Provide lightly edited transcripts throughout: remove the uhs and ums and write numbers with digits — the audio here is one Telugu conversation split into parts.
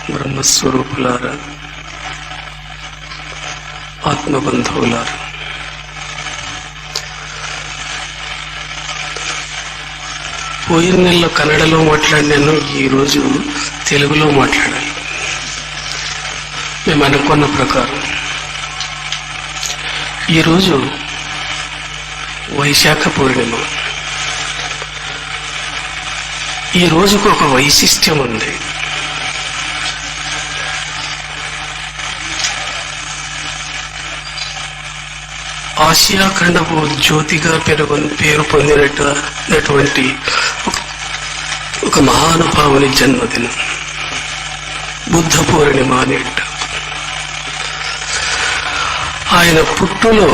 బ్రహ్మస్వరూపులారా, ఆత్మబంధువులారా, పోయిన నెలలో కన్నడలో మాట్లాడినాను, ఈరోజు తెలుగులో మాట్లాడాలి. మేము అనుకున్న ప్రకారం ఈరోజు వైశాఖ పూర్ణిమ. ఈ రోజుకు ఒక వైశిష్ట్యం ఉంది. ఆసియా ఖండపు జ్యోతిగా పేరు పొందినటువంటి ఒక మహానుభావుని జన్మదినం బుద్ధ పూర్ణిమ అనేట. ఆయన పుట్టులో,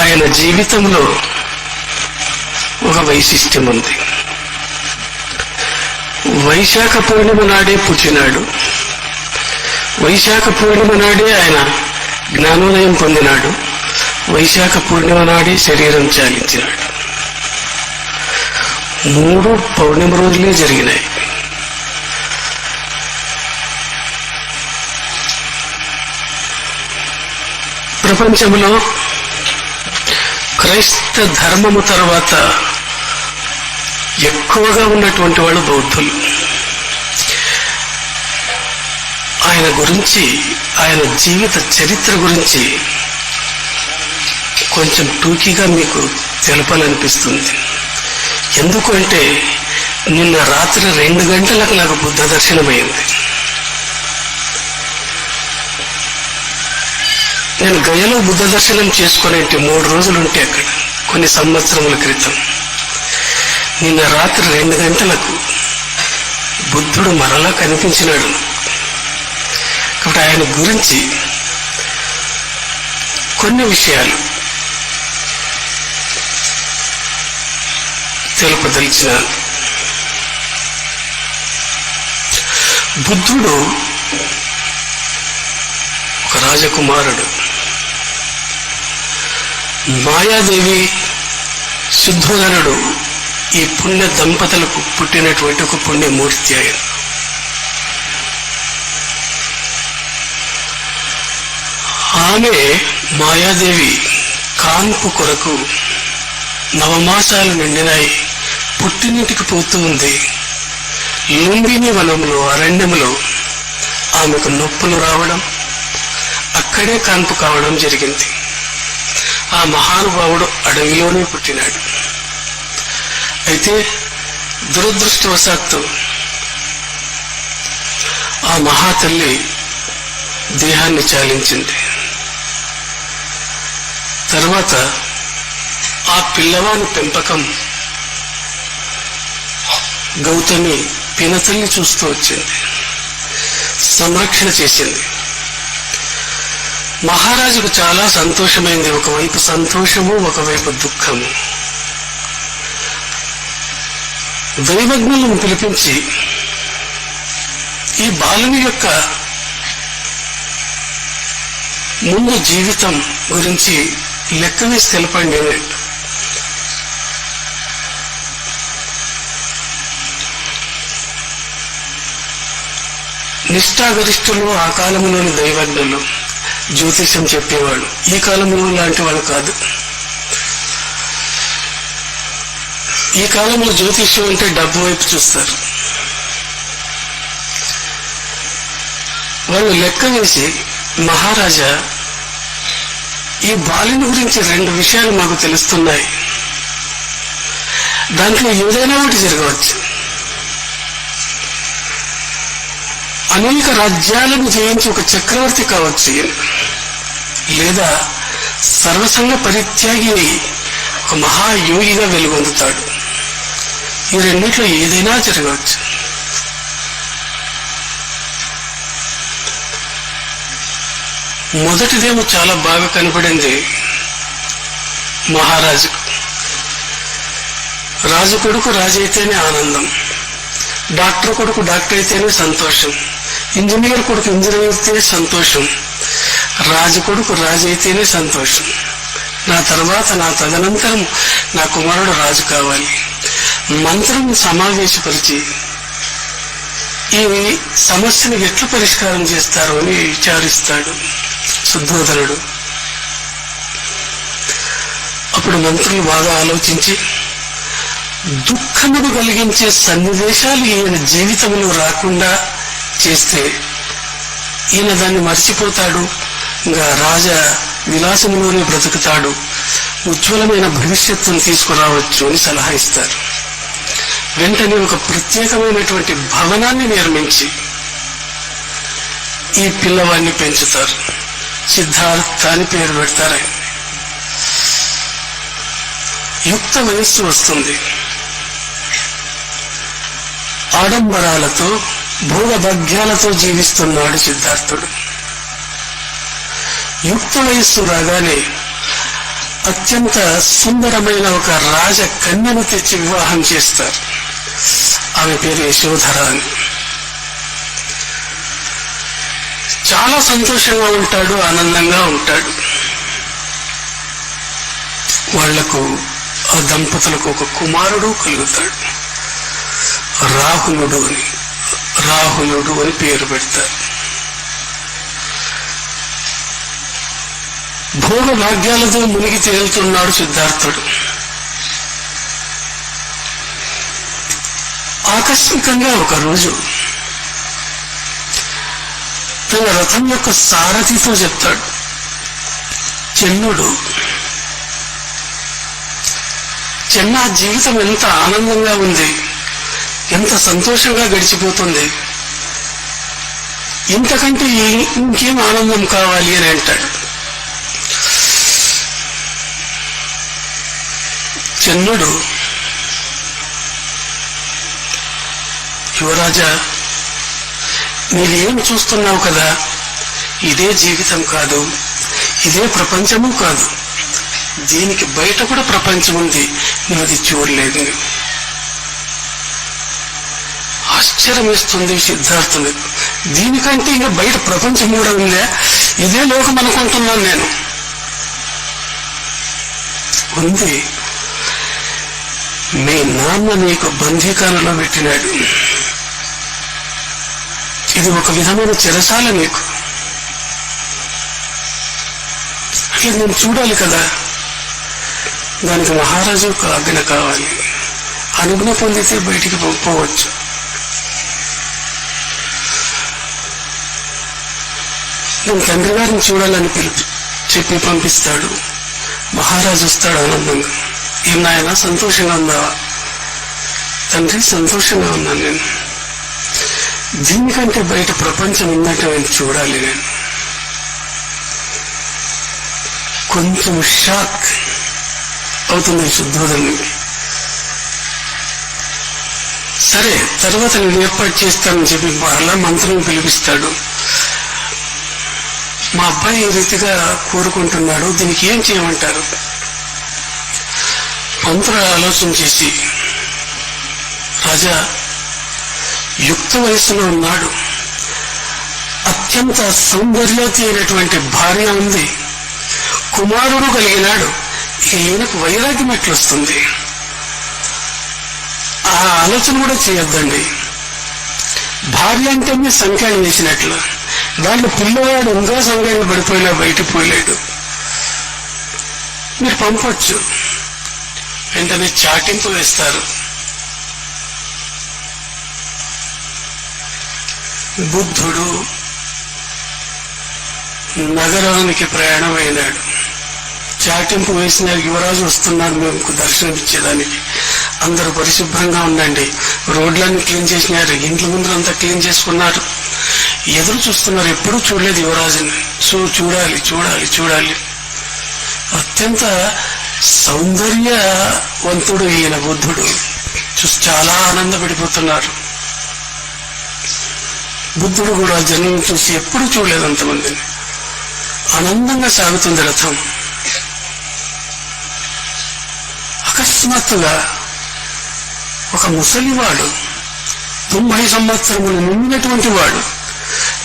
ఆయన జీవితంలో ఒక వైశిష్ట్యం ఉంది. వైశాఖ పూర్ణిమ నాడే పుట్టినాడు. వైశాఖ పూర్ణిమ నాడే ఆయన జ్ఞానోదయం పొందినాడు. వైశాఖ పూర్ణిమ నాడే శరీరం చాలించినాడు. 3 పౌర్ణిమ రోజులే జరిగినాయి. ప్రపంచంలో క్రైస్త ధర్మము తర్వాత ఎక్కువగా ఉన్నటువంటి వాళ్ళు బౌద్ధులు. ఆయన గురించి, ఆయన జీవిత చరిత్ర గురించి కొంచెం టూకీగా మీకు తెలపాలనిపిస్తుంది. ఎందుకంటే నిన్న రాత్రి 2 గంటలకు నాకు బుద్ధ దర్శనమైంది. నేను గయలో బుద్ధ దర్శనం చేసుకునేంటి 3 రోజులుంటే అక్కడ కొన్ని సంవత్సరముల క్రితం. నిన్న రాత్రి 2 గంటలకు బుద్ధుడు మరలా కనిపించినాడు. కాబట్టి ఆయన గురించి కొన్ని విషయాలు తెలుపదలిచినాను. బుద్ధుడు ఒక రాజకుమారుడు. మాయాదేవి, శుద్ధోదనుడు ఈ పుణ్య దంపతులకు పుట్టినటువంటి ఒక పుణ్యమూర్తి. ఆయన ఆమె మాయాదేవి కాన్పు కొరకు 9 మాసాలు నిండినాయి. పుట్టినింటికి పోతూ ఉంది. లుంబిని వనంలో, అరణ్యంలో ఆమెకు నొప్పులు రావడం, అక్కడే కాన్పు కావడం జరిగింది. ఆ మహానుభావుడు అడవిలోనే పుట్టినాడు. అయితే దురదృష్టవశాత్తు ఆ మహాతల్లి దేహాన్ని చాలించింది. తర్వాత ఆ పిల్లవాని పెంపకం గౌతమి పినతల్లి చూస్తూ వచ్చింది, సంరక్షణ చేసింది. మహారాజుకు చాలా సంతోషమైంది. ఒకవైపు సంతోషము, ఒకవైపు దుఃఖము. దైవజ్ఞులను పిలిపించి ఈ బాలుని యొక్క ముందు జీవితం గురించి లెక్క వేసి తెలపండి. నిష్ఠాగరిష్ఠులు ఆ కాలంలోని దైవజ్ఞులు జ్యోతిష్యం చెప్పేవాళ్ళు. ఈ కాలంలో లాంటి వాళ్ళు కాదు. ఈ కాలంలో జ్యోతిష్యం అంటే డబ్బు వైపు చూస్తారు. వాళ్ళు లెక్క వేసి, మహారాజా, ఈ బాలుని గురించి 2 విషయాలు మాకు తెలుస్తున్నాయి. దాంట్లో ఏదైనా ఒకటి జరగవచ్చు. అనేక రాజ్యాలను జయించి ఒక చక్రవర్తి కావచ్చు, లేదా సర్వసంగ పరిత్యాగి ఒక మహాయోగిగా వెలుగొందుతాడు. ఈ 2 ఏదైనా జరగవచ్చు. మొదటిదేమో చాలా బాగా కనపడింది మహారాజుకు. రాజు కొడుకు రాజు అయితేనే ఆనందం, డాక్టర్ కొడుకు డాక్టర్ అయితేనే సంతోషం, ఇంజనీర్ కొడుకు ఇంజనీర్ అయితే సంతోషం, రాజు కొడుకు రాజు అయితేనే సంతోషం. నా తర్వాత, నా తదనంతరం నా కుమారుడు రాజు కావాలి. మంత్రం సమావేశపరిచి ఈ సమస్యను ఎట్లా పరిష్కారం చేస్తారు అని విచారిస్తాడు శుద్ధోదనుడు. అప్పుడు మంత్రులు బాగా ఆలోచించి దుఃఖమును కలిగించే సన్నివేశాలు ఈయన జీవితంలో రాకుండా చేస్తే ఈయన దాన్ని మర్చిపోతాడు, ఇంకా రాజ విలాసంలోనే బ్రతుకుతాడు, ఉజ్వలమైన భవిష్యత్తును తీసుకురావచ్చు అని సలహా ఇస్తారు. వెంటనే ఒక ప్రత్యేకమైనటువంటి భవనాన్ని నిర్మించి ఈ పిల్లవాడిని పెంచుతారు. సిద్ధార్థ అని పేరు పెడతారు. యుక్త వయస్సు వస్తుంది. ఆడంబరాలతో భోగభాగ్యాలతో జీవిస్తున్నాడు సిద్ధార్థుడు. యుక్త వయస్సు రాగానే అత్యంత సుందరమైన ఒక రాజ కన్యను తెచ్చి వివాహం చేస్తారు. ఆమె పేరు యశోధర అని. చాలా సంతోషంగా ఉంటాడు, ఆనందంగా ఉంటాడు. వాళ్లకు ఆ దంపతులకు ఒక కుమారుడు కలుగుతాడు. రాహులుడు అని పేరు పెడతారు. భోగ భాగ్యాలతో మునిగి తేలుతున్నాడు సిద్ధార్థుడు. ఆకస్మికంగా ఒక రోజు తన రథం యొక్క సారథితో చెప్తాడు, చెన్నా జీవితం ఎంత ఆనందంగా ఉంది, ఎంత సంతోషంగా గడిచిపోతుంది, ఇంతకంటే ఇంకేం ఆనందం కావాలి అని అంటాడు. చెన్నుడు, యువరాజా, నీవేం చూస్తున్నావు కదా, ఇదే జీవితం కాదు, ఇదే ప్రపంచము కాదు, దీనికి బయట కూడా ప్రపంచం ఉంది, నువ్వు అది చూడలేదు. ఆశ్చర్యం ఇస్తుంది సిద్ధార్థుడు. దీనికంటే ఇంకా బయట ప్రపంచం కూడా ఉందా, ఇదే లోకం అనుకుంటున్నాను నేను. ఉంది. మీ నాన్న నీకు బందీకానంలో పెట్టినాడు, ఇది ఒక విధమైన చెరసాల నీకు. అట్లా నేను చూడాలి కదా, దానికి మహారాజు ఒక ఆజ్ఞ కావాలి, అనుజ్ఞ పొందితే బయటికి పోవచ్చు. నేను తండ్రి గారిని చూడాలని చెప్పి పంపిస్తాడు. మహారాజు వస్తాడు ఆనందంగా. ఏం నాయన సంతోషంగా ఉన్నావా? తండ్రి, సంతోషంగా ఉన్నాను నేను, దీనికంటే బయట ప్రపంచం ఉందంటే నేను చూడాలి. నేను కొంచెం షాక్ అవుతుంది శుద్ధోదనుడికి. సరే, తర్వాత నేను ఏర్పాటు చేస్తానని చెప్పి మరలా మంత్రులను పిలిపిస్తాడు. మా అబ్బాయి ఈ రీతిగా కోరుకుంటున్నాడు, దీనికి ఏం చేయమంటారు? మంత్రులు ఆలోచన చేసి, రాజా యుక్త వయస్సులో ఉన్నాడు, అత్యంత సౌందర్యవతి అయినటువంటి భార్య ఉంది, కుమారుడు కలిగినాడు, ఈయనకు వైరాగ్యం ఎట్లొస్తుంది? ఆ ఆలోచన కూడా చేయొద్దండి. భార్య అంటే మీరు సంఖ్యలు వేసినట్లు, దాంట్లో పిల్లవాడు ఇంకా సంఖ్యలు పడిపోయినా బయటకు పోయలేడు, మీరు పంపొచ్చు. వెంటనే చాటింపు వేస్తారు. బుద్ధుడు నగరానికి ప్రయాణం అయినాడు. చాటింపు వేసిన యువరాజు వస్తున్నారు మేము దర్శనం ఇచ్చేదానికి, అందరూ పరిశుభ్రంగా ఉండండి, రోడ్లన్నీ క్లీన్ చేసినారు, ఇంట్ల ముందరంతా క్లీన్ చేసుకున్నారు, ఎదురు చూస్తున్నారు. ఎప్పుడూ చూడలేదు యువరాజుని. చూడాలి చూడాలి చూడాలి. అత్యంత సౌందర్యవంతుడు ఈయన బుద్ధుడు. చూసి చాలా ఆనందపడిపోతున్నారు. బుద్ధుడు కూడా జనం చూసి ఎప్పుడు చూడలేదు అంతమందిని. ఆనందంగా సాగుతుంది రథం. అకస్మాత్తుగా ఒక ముసలివాడు, 90 సంవత్సరములు నిండినటువంటి వాడు,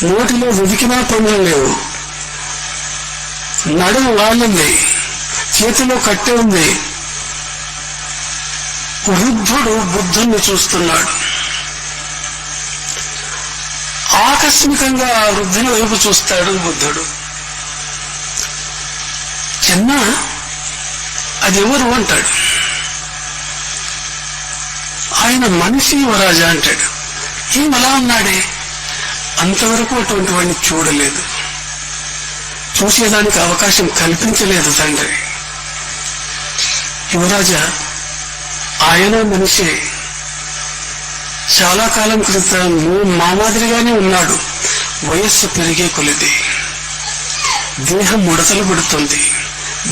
నోటిలో వెదికినా పనులు లేవు, నడుము వాళ్ళుంది, చేతిలో కట్టె ఉంది. వృద్ధుడు బుద్ధుణ్ణి చూస్తున్నాడు. ఆకస్మికంగా ఆ వృద్ధుని వైపు చూస్తాడు బుద్ధుడు. చిన్న అదెవరు అంటాడు. ఆయన మనిషి యువరాజా అంటాడు. ఏమలా ఉన్నాడే, అంతవరకు అటువంటి వాడిని చూడలేదు, చూసేదానికి అవకాశం కల్పించలేదు తండ్రి. యువరాజా, ఆయన మనిషే, చాలా కాలం క్రితం మా మాదిరిగానే ఉన్నాడు. వయస్సు పెరిగే కొలిది దేహం ముడతలు పడుతుంది,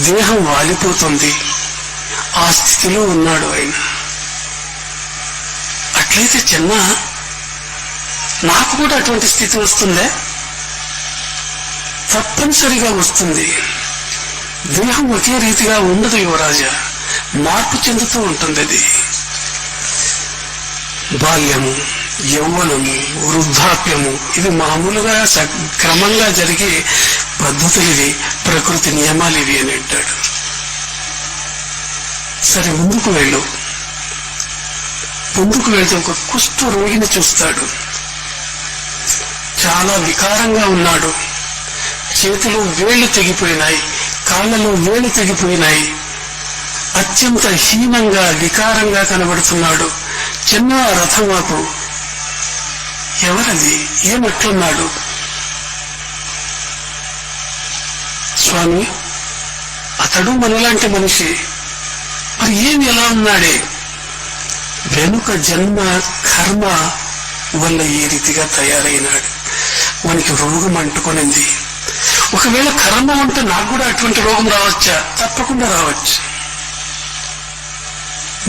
దేహం వాలిపోతుంది. ఆ స్థితిలో ఉన్నాడు ఆయన. అట్లయితే చిన్న నాకు కూడా అటువంటి స్థితి వస్తుందే? తప్పనిసరిగా వస్తుంది. దేహం ఒకే రీతిగా ఉండదు యువరాజా, మార్పు చెందుతూ ఉంటుంది. అది బాల్యము, యౌవనము, వృద్ధాప్యము ఇవి మామూలుగా క్రమంగా జరిగే పద్ధతులు, ఇవి ప్రకృతి నియమాలు ఇవి అని అంటాడు. సరే, ముందుకు వెళ్ళు. ముందుకు వెళ్తే ఒక కుష్ఠ రోగిని చూస్తాడు. చాలా వికారంగా ఉన్నాడు. చేతిలో వేళ్లు తెగిపోయినాయి, కాళ్ళలో వేళ్లు తెగిపోయినాయి. అత్యంత హీనంగా వికారంగా కనబడుతున్నాడు. చిన్న రథం వాపు. ఎవరది, ఏమట్లున్నాడు? స్వామి, అతడు మనలాంటి మనిషి, మరి ఏమి ఎలా ఉన్నాడే? వెనుక జన్మ కర్మ వల్ల ఈ రీతిగా తయారైనాడు. వానికి రోగం అంటుకొనింది. ఒకవేళ కర్మ ఉంటే నాకు కూడా అటువంటి రోగం రావచ్చా? తప్పకుండా రావచ్చు.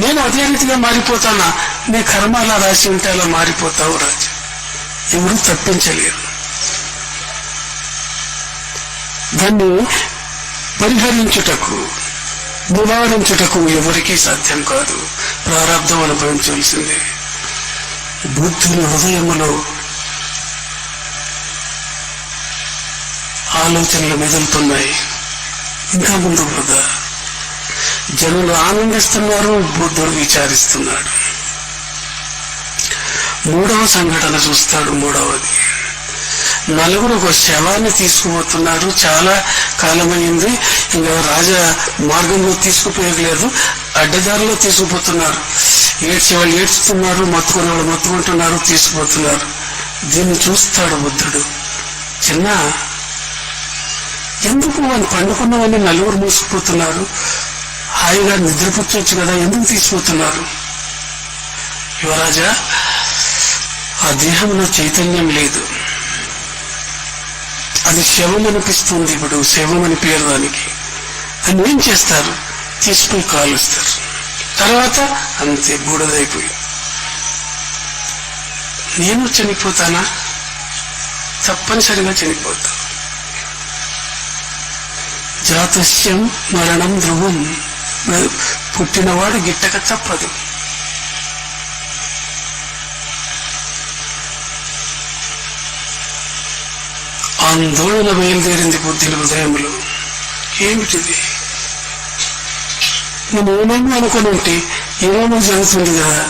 నేను అదే రీతిగా మారిపోతానా? నీ కర్మ అలా రాసి ఉంటే అలా మారిపోతావు రాజు, ఎవరు తప్పించలేరు. దాన్ని పరిహరించుటకు, నివారించుటకు ఎవరికీ సాధ్యం కాదు. ప్రారంధం అనుభవించాల్సిందే. బుద్ధుని హృదయములో ఆలోచనలు మెదులుతున్నాయి. ఇంకా ముందు వృధా. జనులు ఆనందిస్తున్నారు, బుద్ధుడు విచారిస్తున్నాడు. మూడవ సంఘటన చూస్తాడు. మూడవది, నలుగురు ఒక శవాన్ని తీసుకుపోతున్నారు. చాలా కాలమైంది, ఇంకా రాజా మార్గంలో తీసుకుపోయలేదు, అడ్డదారిలో తీసుకుపోతున్నారు. ఏడ్చేవాళ్ళు ఏడ్చుతున్నారు, మొత్తుకునే వాళ్ళు మొత్తుకుంటున్నారు, తీసుకుపోతున్నారు. దీన్ని చూస్తాడు బుద్ధుడు. చిన్న, ఎందుకు వాళ్ళు పండుకున్నవన్నీ నలుగురు మూసుకుపోతున్నారు? హాయిగా నిద్రపుచ్చవచ్చు కదా, ఎందుకు తీసుకుపోతున్నారు? యువరాజా, ఆ దేహంలో చైతన్యం లేదు, అది శవం అనిపిస్తుంది. ఇప్పుడు శవం అని పేరు దానికి. అని ఏం చేస్తారు? తీసుకుని కాలుస్తారు, తర్వాత అంతే బూడదైపోయి. నేను చనిపోతానా? తప్పనిసరిగా చనిపోతా. జాతస్యం మరణం ధ్రువం, పుట్టినవాడు గిట్టక తప్పదు. ఆందోళన బయలుదేరింది బుద్ధిని హృదయంలో. ఏమిటిది? నేను ఏమేమో అనుకుని ఉంటే ఏమేమో జరుగుతుంది కదా.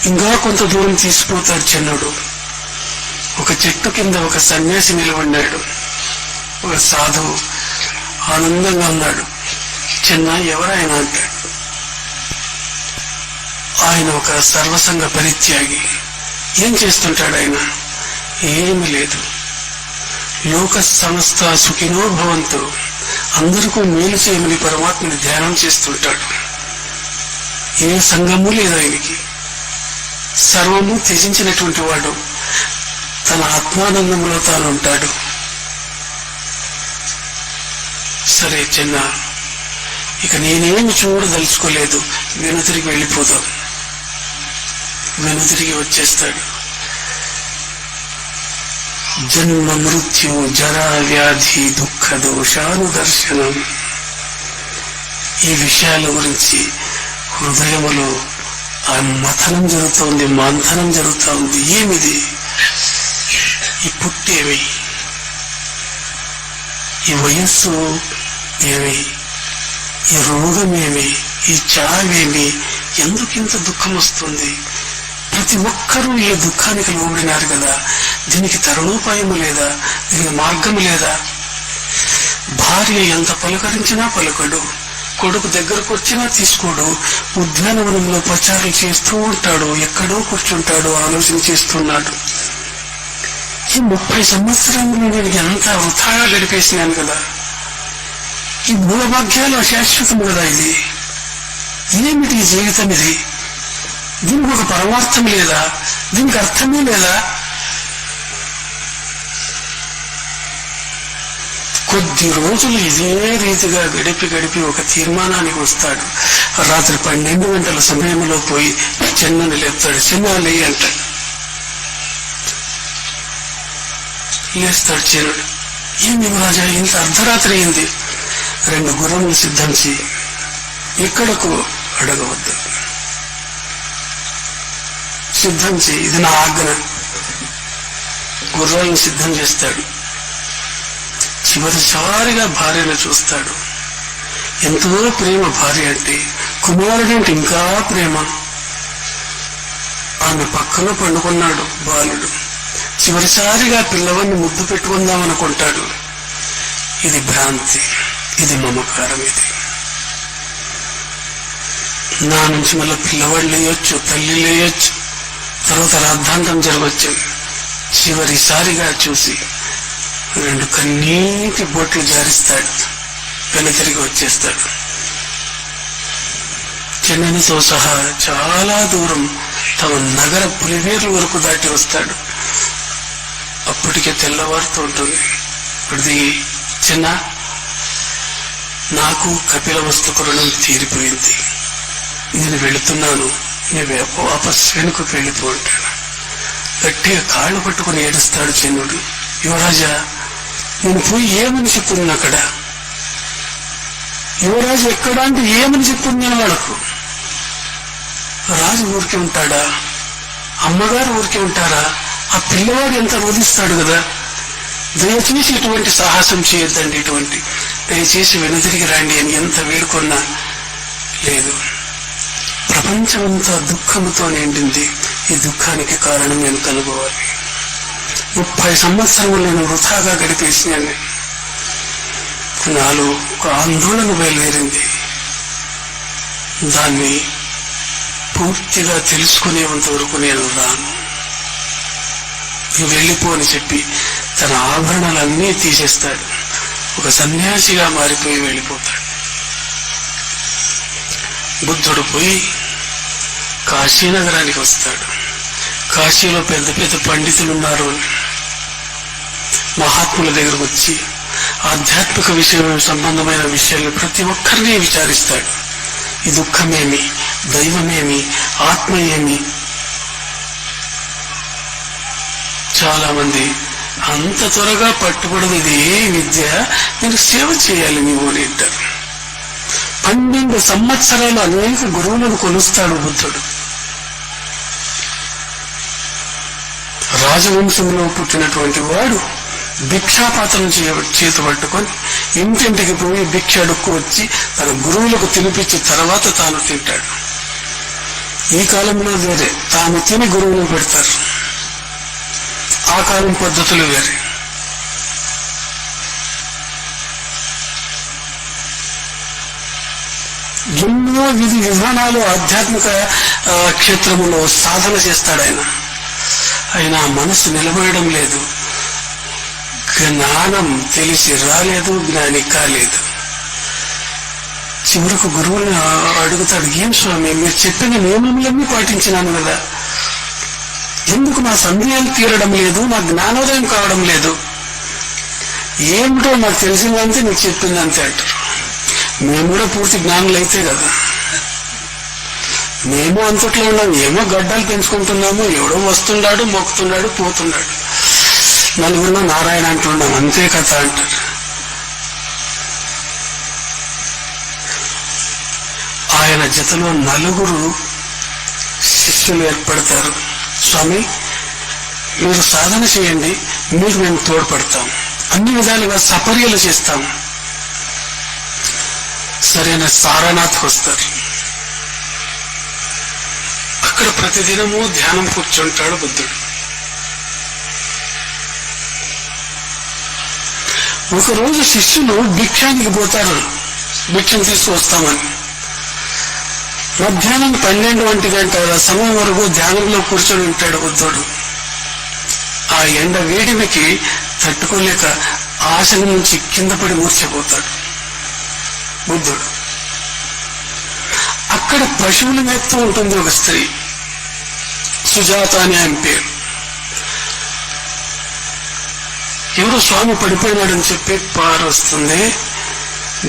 ఇంకా కొంత దూరం తీసుకుపోతాడు చిన్నుడు. ఒక చెట్టు కింద ఒక సన్యాసి నిలబడినాడు. ఒక సాధువు ఆనందంగా ఉన్నాడు. చిన్న, ఎవరైనా అంటాడు. ఆయన ఒక సర్వసంగ పరిత్యాగి. ఏం చేస్తుంటాడు ఆయన? ఏమీ లేదు. లోక సమస్త సుఖినో భవంతు, అందరికీ మేలు చేయమని పరమాత్మని ధ్యానం చేస్తుంటాడు. ఏ సంగము లేదు ఆయనకి. సర్వము త్యజించినటువంటి వాడు తన ఆత్మానందంలో తాను ఉంటాడు. సరే చిన్న, ఇక నేనేమి చూడదలుచుకోలేదు, వెనుతిరిగి వెళ్ళిపోదాం. వెనుతిరిగి వచ్చేస్తాడు. జన్మ మృత్యు జరా వ్యాధి దుఃఖ దోషానుదర్శనం, ఈ విషయాల గురించి హృదయములో ఆ మథనం జరుగుతోంది, మంథనం జరుగుతూ ఉంది. ఏమిది? ఈ పుట్టేమి, ఈ వయస్సు ఏమి, ఈ రోగమేమి, ఈ చావేమి, ఎందుకింత దుఃఖం వస్తుంది? ప్రతి ఒక్కరూ ఈ దుఃఖానికి లోబడినారు కదా, దీనికి తరుణోపాయము లేదా, దీనికి మార్గము లేదా? భార్య ఎంత పలకరించినా పలకడు, కొడుకు దగ్గరకు వచ్చినా తీసుకోడు, ఉద్యానవనంలో ప్రచారం చేస్తూ ఉంటాడు, ఎక్కడో కూర్చుంటాడు, ఆలోచన చేస్తున్నాడు. ఈ 30 సంవత్సరాలు నేను ఎంత వృథాగా గడిపేసినాను కదా, ఈ భూభాగ్యాలు అశాశ్వతము కదా, ఇది ఏమిటి ఈ జీవితం? ఇది దీనికి ఒక పరమార్థం లేదా, దీనికి అర్థమే లేదా? కొద్ది రోజులు ఇదే రీతిగా గడిపి ఒక తీర్మానానికి వస్తాడు. రాత్రి 12 గంటల సమయంలో పోయి చెన్నను లేపుతాడు. చెన్న లేయి అంటాడు. లేస్తాడు చెన్నుడు. ఏమి రాజా, ఇంత అర్ధరాత్రి అయింది, 2 గుర్రములు సిద్ధం చేయి, ఎక్కడకు అడగవద్దు, సిద్ధం చేయి, ఇది నా ఆజ్ఞ. గుర్రాలను సిద్ధం చేస్తాడు. చివరిసారిగా భార్యను చూస్తాడు. ఎంతో ప్రేమ భార్య అంటే, కుమారుడంటే ఇంకా ప్రేమ. ఆమె పక్కన పండుకున్నాడు బాలుడు. చివరిసారిగా పిల్లవాడిని ముద్దు పెట్టుకుందామనుకుంటాడు. ఇది భ్రాంతి, ఇది మమకారం. ఇది నా నుంచి మళ్ళీ పిల్లవాడు లేయొచ్చు, తల్లి లేయొచ్చు, తర్వాత రాద్ధాంతం జరగచ్చు. చివరిసారిగా చూసి 2 కన్నీటి బొట్లు జారిస్తాడు, వెనతిరిగి వచ్చేస్తాడు. చెన్నైతో సహా చాలా దూరం తమ నగర పులివేర్ల వరకు దాటి వస్తాడు. అప్పటికే తెల్లవారుతూ ఉంటుంది. ఇప్పుడు చిన్న, నాకు కపిల వస్తుకు రుణం తీరిపోయింది, నేను వెళుతున్నాను, నేను వాపస్ వెనుకకు వెళ్ళిపో అంటాడు. గట్టిగా కాళ్ళు పట్టుకుని ఏడుస్తాడు చెన్నుడు. యువరాజా, నేను పోయి ఏమని చెప్పున్నాను అక్కడ? యువరాజు ఎక్కడ అంటే ఏమని చెప్పున్నాను వాళ్ళకు? రాజు ఊరికే ఉంటాడా? అమ్మగారు ఊరికే ఉంటారా? ఆ పిల్లవాడు ఎంత రోధిస్తాడు కదా. దయచేసి ఇటువంటి సాహసం చేయొద్దండి, దయచేసి వెనుదిరిగి రండి అని ఎంత వేడుకున్నా లేదు. ప్రపంచమంతా దుఃఖంతో నిండింది. ఈ దుఃఖానికి కారణం నేను కనుగోవాలి. 30 సంవత్సరములు నేను వృథాగా గడిపేసినాను. నాలో ఒక ఆందోళన బయలుదేరింది. దాన్ని పూర్తిగా తెలుసుకునేంత వరకు నేను రాను, వెళ్ళిపో అని చెప్పి తన ఆభరణాలన్నీ తీసేస్తాడు. ఒక సన్యాసిగా మారిపోయి వెళ్ళిపోతాడు. బుద్ధుడు పోయి కాశీనగరానికి వస్తాడు. కాశీలో పెద్ద పెద్ద పండితులు ఉన్నారు. మహాత్ముల దగ్గరకు వచ్చి ఆధ్యాత్మిక విషయం సంబంధమైన విషయాలు ప్రతి ఒక్కరిని విచారిస్తాడు. ఈ దుఃఖమేమి, దైవమేమి, ఆత్మ ఏమి? చాలా మంది అంత త్వరగా పట్టుబడదు, ఇది ఏ విద్య, మీరు సేవ చేయాలి నీవు అని అంటారు. 12 సంవత్సరాలు అనేక గురువులను కొలుస్తాడు బుద్ధుడు. రాజవంశంలో పుట్టినటువంటి వాడు భిక్షాపాత్రం చేతి పట్టుకొని ఇంటింటికి పోయి భిక్ష అడుక్కు వచ్చి తన గురువులకు తినిపించి తర్వాత తాను తింటాడు. ఈ కాలంలో వేరే, తాను తిని గురువులు పెడతారు. ఆ కాలం పద్ధతులు వేరే. ఎన్నో విధి విధానాలు ఆధ్యాత్మిక క్షేత్రంలో సాధన చేస్తాడు ఆయన మనసు నిలబడడం లేదు. జ్ఞానం తెలిసి రాలేదు, జ్ఞాని కాలేదు. చివరకు గురువుని అడుగుతాడు, ఏం స్వామి, మీరు చెప్పిన నియమములన్నీ పాటించినాను కదా, ఎందుకు నా సందేహాలు తీరడం లేదు, నా జ్ఞానోదయం కావడం లేదు? ఏమిటో నాకు తెలిసిందంతే, నీకు చెప్పిందంతే అంటారు. మేము కూడా పూర్తి జ్ఞానులు అయితే కదా, మేము అంతట్లో ఉన్నాం. ఏమో గడ్డలు పెంచుకుంటున్నాము, ఎవడో వస్తున్నాడు, మొక్కుతున్నాడు, పోతున్నాడు, నలుగురిలో నారాయణ అంటున్నాం, అంతే కథ అంటారు. ఆయన జతలో 4 శిష్యులు ఏర్పడతారు. స్వామి, మీరు సాధన చేయండి, మీకు మేము తోడ్పడతాం, అన్ని విధాలుగా సపర్యలు చేస్తాం. సరైన సారనాథ్కి వస్తారు. అక్కడ ప్రతిదినము ధ్యానం కూర్చుంటాడు బుద్ధుడు. ఒకరోజు శిష్యులు భిక్షానికి పోతారు, భిక్షం తీసుకొస్తామని. మధ్యాహ్నం 12 గంటల సమయం వరకు ధ్యానంలో కూర్చొని ఉంటాడు బుద్ధుడు. ఆ ఎండ వేడిమికి తట్టుకోలేక ఆసనం నుంచి కింద పడి మూర్ఛపోతాడు బుద్ధుడు. అక్కడ పశువులు మేపుతూ ఉంటుంది ఒక స్త్రీ, సుజాత అని ఆయన పేరు. ఎవరో స్వామి పడిపోయినాడని చెప్పి పారు వస్తుంది,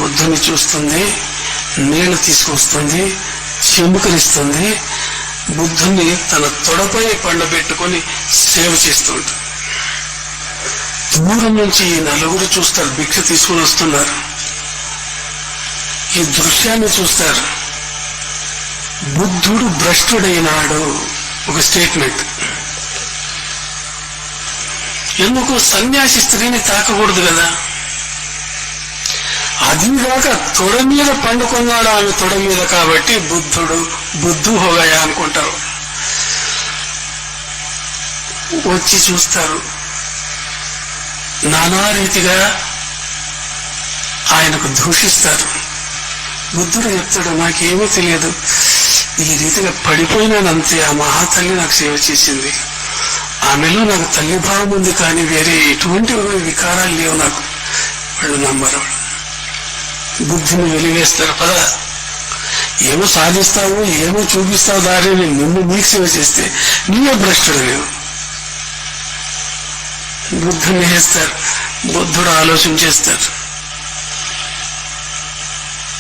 బుద్ధుని చూస్తుంది, నీళ్లు తీసుకొస్తుంది, చెముకరిస్తుంది, బుద్ధుని తన తొడపై పండబెట్టుకొని సేవ చేస్తుంది. దూరం నుంచి ఈ నలుగురు చూస్తారు, భిక్ష తీసుకుని వస్తున్నారు. ఈ దృశ్యాన్ని చూస్తారు. బుద్ధుడు భ్రష్టుడైనాడు ఒక స్టేట్మెంట్. ఎందుకు సన్యాసి స్త్రీని తాకకూడదు కదా, అదిగాక తొడ మీద పండుకున్నాడు ఆమె తొడ మీద, కాబట్టి బుద్ధు హోగాయా అనుకుంటారు. వచ్చి చూస్తారు, నానా రీతిగా ఆయనకు దూషిస్తారు. బుద్ధుడు చెప్తాడు, నాకేమీ తెలియదు, ఈ రీతిగా పడిపోయినానంతే, ఆ మహాతల్లి నాకు సేవ చేసింది, ఆమెలో నాకు తల్లి భావం ఉంది, కానీ వేరే ఎటువంటి వికారాలు లేవు నాకు. వాళ్ళు నమ్మరు. బుద్ధిని వెలివేస్తారు. పద, ఏమో సాధిస్తావు, ఏమో చూపిస్తావు దారిని, నిన్ను నీకు సేవ చేస్తే నీవే భ్రష్టుడు లేవు. బుద్ధుని వేస్తారు. బుద్ధుడు ఆలోచన చేస్తారు.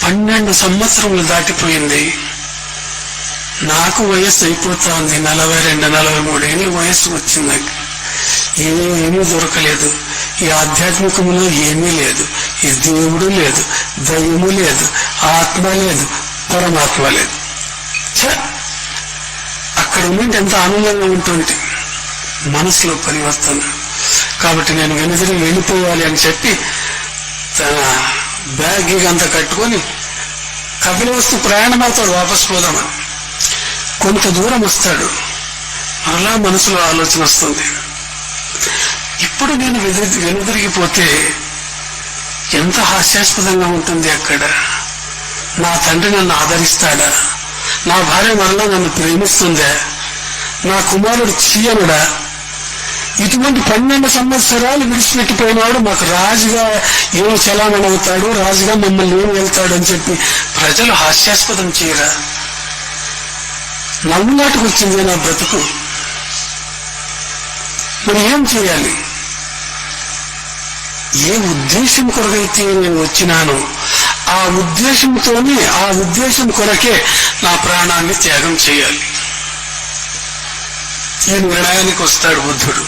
12 సంవత్సరములు దాటిపోయింది, నాకు వయస్సు అయిపోతా ఉంది, 42, 43 ఏళ్ళు వయస్సు వచ్చింది. నాకు ఏమీ దొరకలేదు. ఈ ఆధ్యాత్మికములో ఏమీ లేదు, ఈ దేవుడు లేదు, దైవము లేదు, ఆత్మ లేదు, పరమాత్మ లేదు. అక్కడ ఉంటే ఎంత ఆనందంగా ఉంటుంది, మనసులో పరివర్తన. కాబట్టి నేను వెనుదిరిగి వెళ్ళిపోవాలి అని చెప్పి తన బ్యాగ్ అంతా కట్టుకొని కపిలవస్తు ప్రయాణమవుతాడు, వాపసు పోదామని. కొంత దూరం వస్తాడు, మరలా మనసులో ఆలోచన వస్తుంది, ఇప్పుడు నేను వెనుదిరిగిపోతే ఎంత హాస్యాస్పదంగా ఉంటుంది. అక్కడ నా తండ్రి నన్ను ఆదరిస్తాడా, నా భార్య మరలా నన్ను ప్రేమిస్తుందా, నా కుమారుడు చీయనుడా, ఇటువంటి 12 సంవత్సరాలు విడిచిపెట్టిపోయినాడు, మాకు రాజుగా ఏమి చలామణి అవుతాడు, రాజుగా మమ్మల్ని ఏమి వెళ్తాడు అని చెప్పి ప్రజలు హాస్యాస్పదం చేయరా? నవ్వులాటకు వచ్చింది నా బ్రతుకు. మరి ఏం చేయాలి? ఏ ఉద్దేశం కొరకైతే నేను వచ్చినానో ఆ ఉద్దేశం కొరకే నా ప్రాణాన్ని త్యాగం చేయాలి. ఈ నిర్ణయానికి వస్తాడు బుద్ధుడు.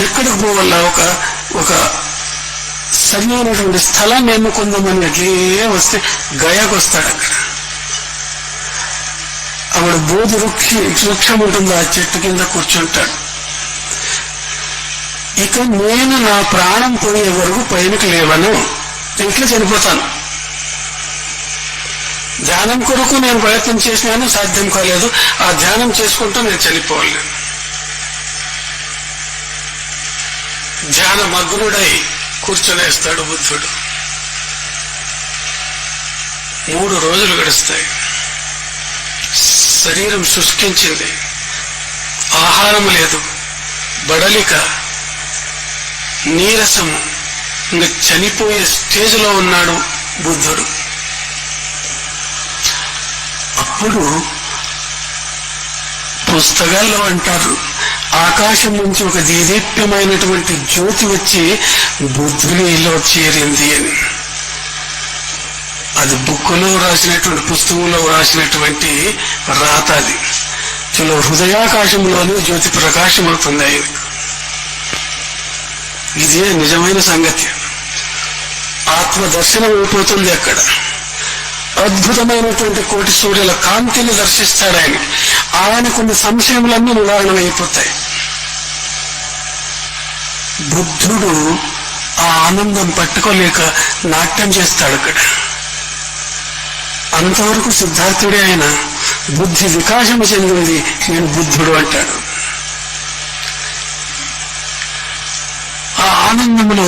ఎక్కడికి పోవాల? ఒక సరైనటువంటి స్థలాన్ని ఎన్నుకుందామని అట్లే వస్తే గయాకు వస్తాడు. అక్కడ బోధి వృక్షం ఉంటుంది, ఆ చెట్టు కింద కూర్చుంటాడు. ఇక నేను నా ప్రాణం పోయే వరకు పైనకి లేవను, ఇంట్లో చనిపోతాను. ధ్యానం కొరకు నేను ప్రయత్నం చేసినాను, సాధ్యం కాలేదు. ఆ ధ్యానం చేసుకుంటూ నేను చనిపోవాలి. ధ్యాన మగ్నుడై కూర్చొనేస్తాడు బుద్ధుడు. 3 రోజులు గడుస్తాయి. శరీరం శుష్కించింది, ఆహారం లేదు, బడలిక, నీరసము, ఇంకా చనిపోయే స్టేజ్లో ఉన్నాడు బుద్ధుడు. అప్పుడు పుస్తకాల్లో అంటారు, ఆకాశం నుంచి ఒక దేదీప్యమైనటువంటి జ్యోతి వచ్చి బుద్ధునిలో చేరింది అని. అది బుక్కులో రాసినటువంటి, పుస్తకంలో రాసినటువంటి రాత. అది హృదయాకాశంలోనే జ్యోతి ప్రకాశం అవుతుంది ఆయనకు. ఇదే నిజమైన సంగతి. ఆత్మ దర్శనం అయిపోతుంది అక్కడ. అద్భుతమైనటువంటి కోటి సూర్యుల కాంతిని దర్శిస్తాడు ఆయన. ఆయనకున్న సంశయములన్నీ నివారణ అయిపోతాయి. బుద్ధుడు ఆ ఆనందం పట్టుకోలేక నాట్యం చేస్తాడు అక్కడ. అంతవరకు సిద్ధార్థుడే ఆయన. బుద్ధి వికాసము చెందింది, నేను బుద్ధుడు అంటాడు. ఆ ఆనందములో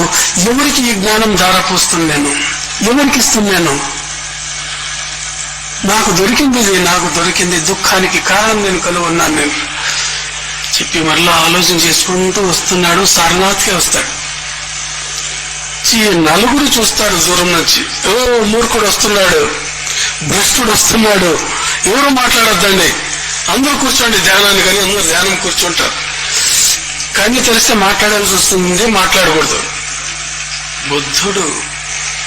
ఎవరికి ఈ జ్ఞానం ధారపోస్తున్నాను, ఎవరికి ఇస్తున్నాను? నాకు దొరికింది ఇది, నాకు దొరికింది, దుఃఖానికి కారణం నేను కలుగున్నాను నేను చెప్పి మరలా ఆలోచన చేసుకుంటూ వస్తున్నాడు. సారనాథ్కే వస్తాడు. ఈ నలుగురు చూస్తారు దూరం నుంచి, ఓ మూర్ఖుడు వస్తున్నాడు, భ్రష్టుడు వస్తున్నాడు, ఎవరు మాట్లాడొద్దండి, అందరూ కూర్చోండి ధ్యానాన్ని, కానీ అందరూ ధ్యానం కూర్చుంటారు. కానీ తెలిస్తే మాట్లాడాల్సి వస్తుంది, మాట్లాడకూడదు. బుద్ధుడు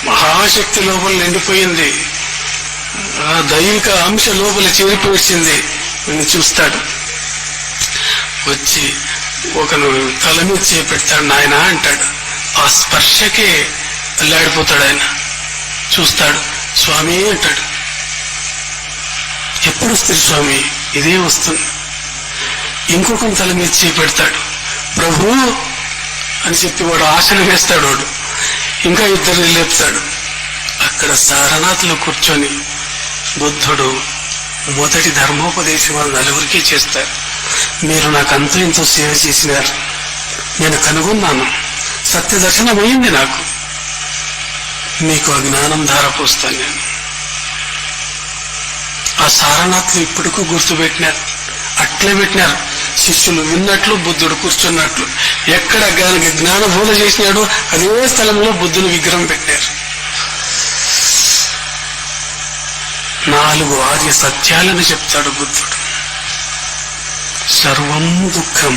మహాశక్తి లోపల నిండిపోయింది, ఆ దైవిక అంశ లోపల చేరిపోయింది. వీడిని చూస్తాడు, వచ్చి ఒకను తల మీద చేపెడతాడు. నాయన అంటాడు. ఆ స్పర్శకే అల్లాడిపోతాడు ఆయన. చూస్తాడు, స్వామి అంటాడు. ఎప్పుడు వస్తుంది స్వామి? ఇదే వస్తుంది. ఇంకొకని తల మీద చేపెడతాడు. ప్రభు అని చెప్పి వాడు ఆసనం వేస్తాడు. వాడు ఇంకా ఇద్దరిని లేపుతాడు. అక్కడ సారనాథ్లో కూర్చొని బుద్ధుడు మొదటి ధర్మోపదేశం వాళ్ళు నలుగురికి చేస్తారు. మీరు నాకు అంతో ఎంతో సేవ చేసినారు, నేను కనుగొన్నాను, సత్య దర్శనం అయింది నాకు, మీకు ఆ జ్ఞానం ధారపోస్తాను నేను. ఆ సారనాథ్లు ఇప్పటికూ గుర్తుపెట్టినారు, అట్లే పెట్టినారు. శిష్యులు విన్నట్లు బుద్ధుడు కూర్చున్నట్లు. ఎక్కడ జ్ఞాన బోధ చేసినాడో అదే స్థలంలో బుద్ధుని విగ్రహం పెట్టారు. 4 ఆది సత్యాలను చెప్తాడు బుద్ధుడు. సర్వం దుఃఖం,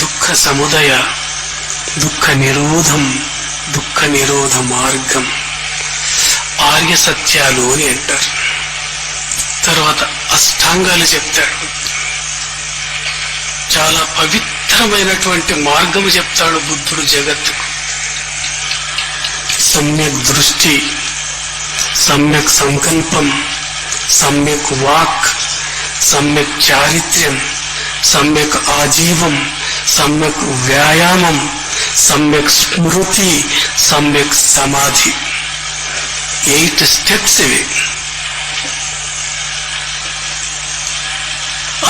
దుఃఖ సముదయ, దుఃఖ నిరోధం, దుఃఖ నిరోధ మార్గం, ఆర్య సత్యాలు అని అంటారు. తర్వాత అష్టాంగాలు చెప్తాడు. చాలా పవిత్రమైనటువంటి మార్గము చెప్తాడు బుద్ధుడు జగత్తుకు. సమ్యక్ దృష్టి, సమ్యక్ సంకల్పం, సమ్యక్ వాక్, సమ్యక్ చారిత్ర్యం, సమ్యక్ ఆజీవం, సమ్యక్ వ్యాయామం, సమ్యక్ స్మృతి, సమ్యక్ సమాధి. 8 స్టెప్స్ ఇవి.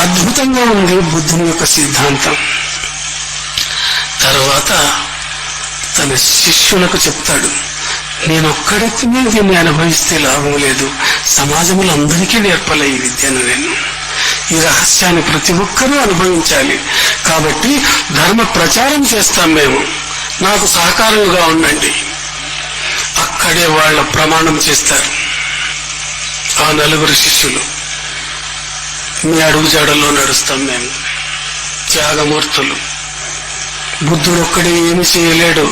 అద్భుతంగా ఉంది బుద్ధుని యొక్క సిద్ధాంతం. తర్వాత తన శిష్యులకు చెప్తాడు, నేనొక్కడికి దీన్ని అనుభవిస్తే లాభం లేదు, సమాజంలో అందరికీ నేర్పాలి ఈ విద్యను. నేను ఈ రహస్యాన్ని ప్రతి ఒక్కరూ అనుభవించాలి. కాబట్టి ధర్మ ప్రచారం చేస్తాం మేము, నాకు సహకారులుగా ఉండండి. అక్కడే వాళ్ళ ప్రమాణం చేస్తారు ఆ 4 శిష్యులు. మీ అడుగుజాడల్లో నడుస్తాం మేము, త్యాగమూర్తులు. బుద్ధుడు ఒక్కడే ఏమి చేయలేడు,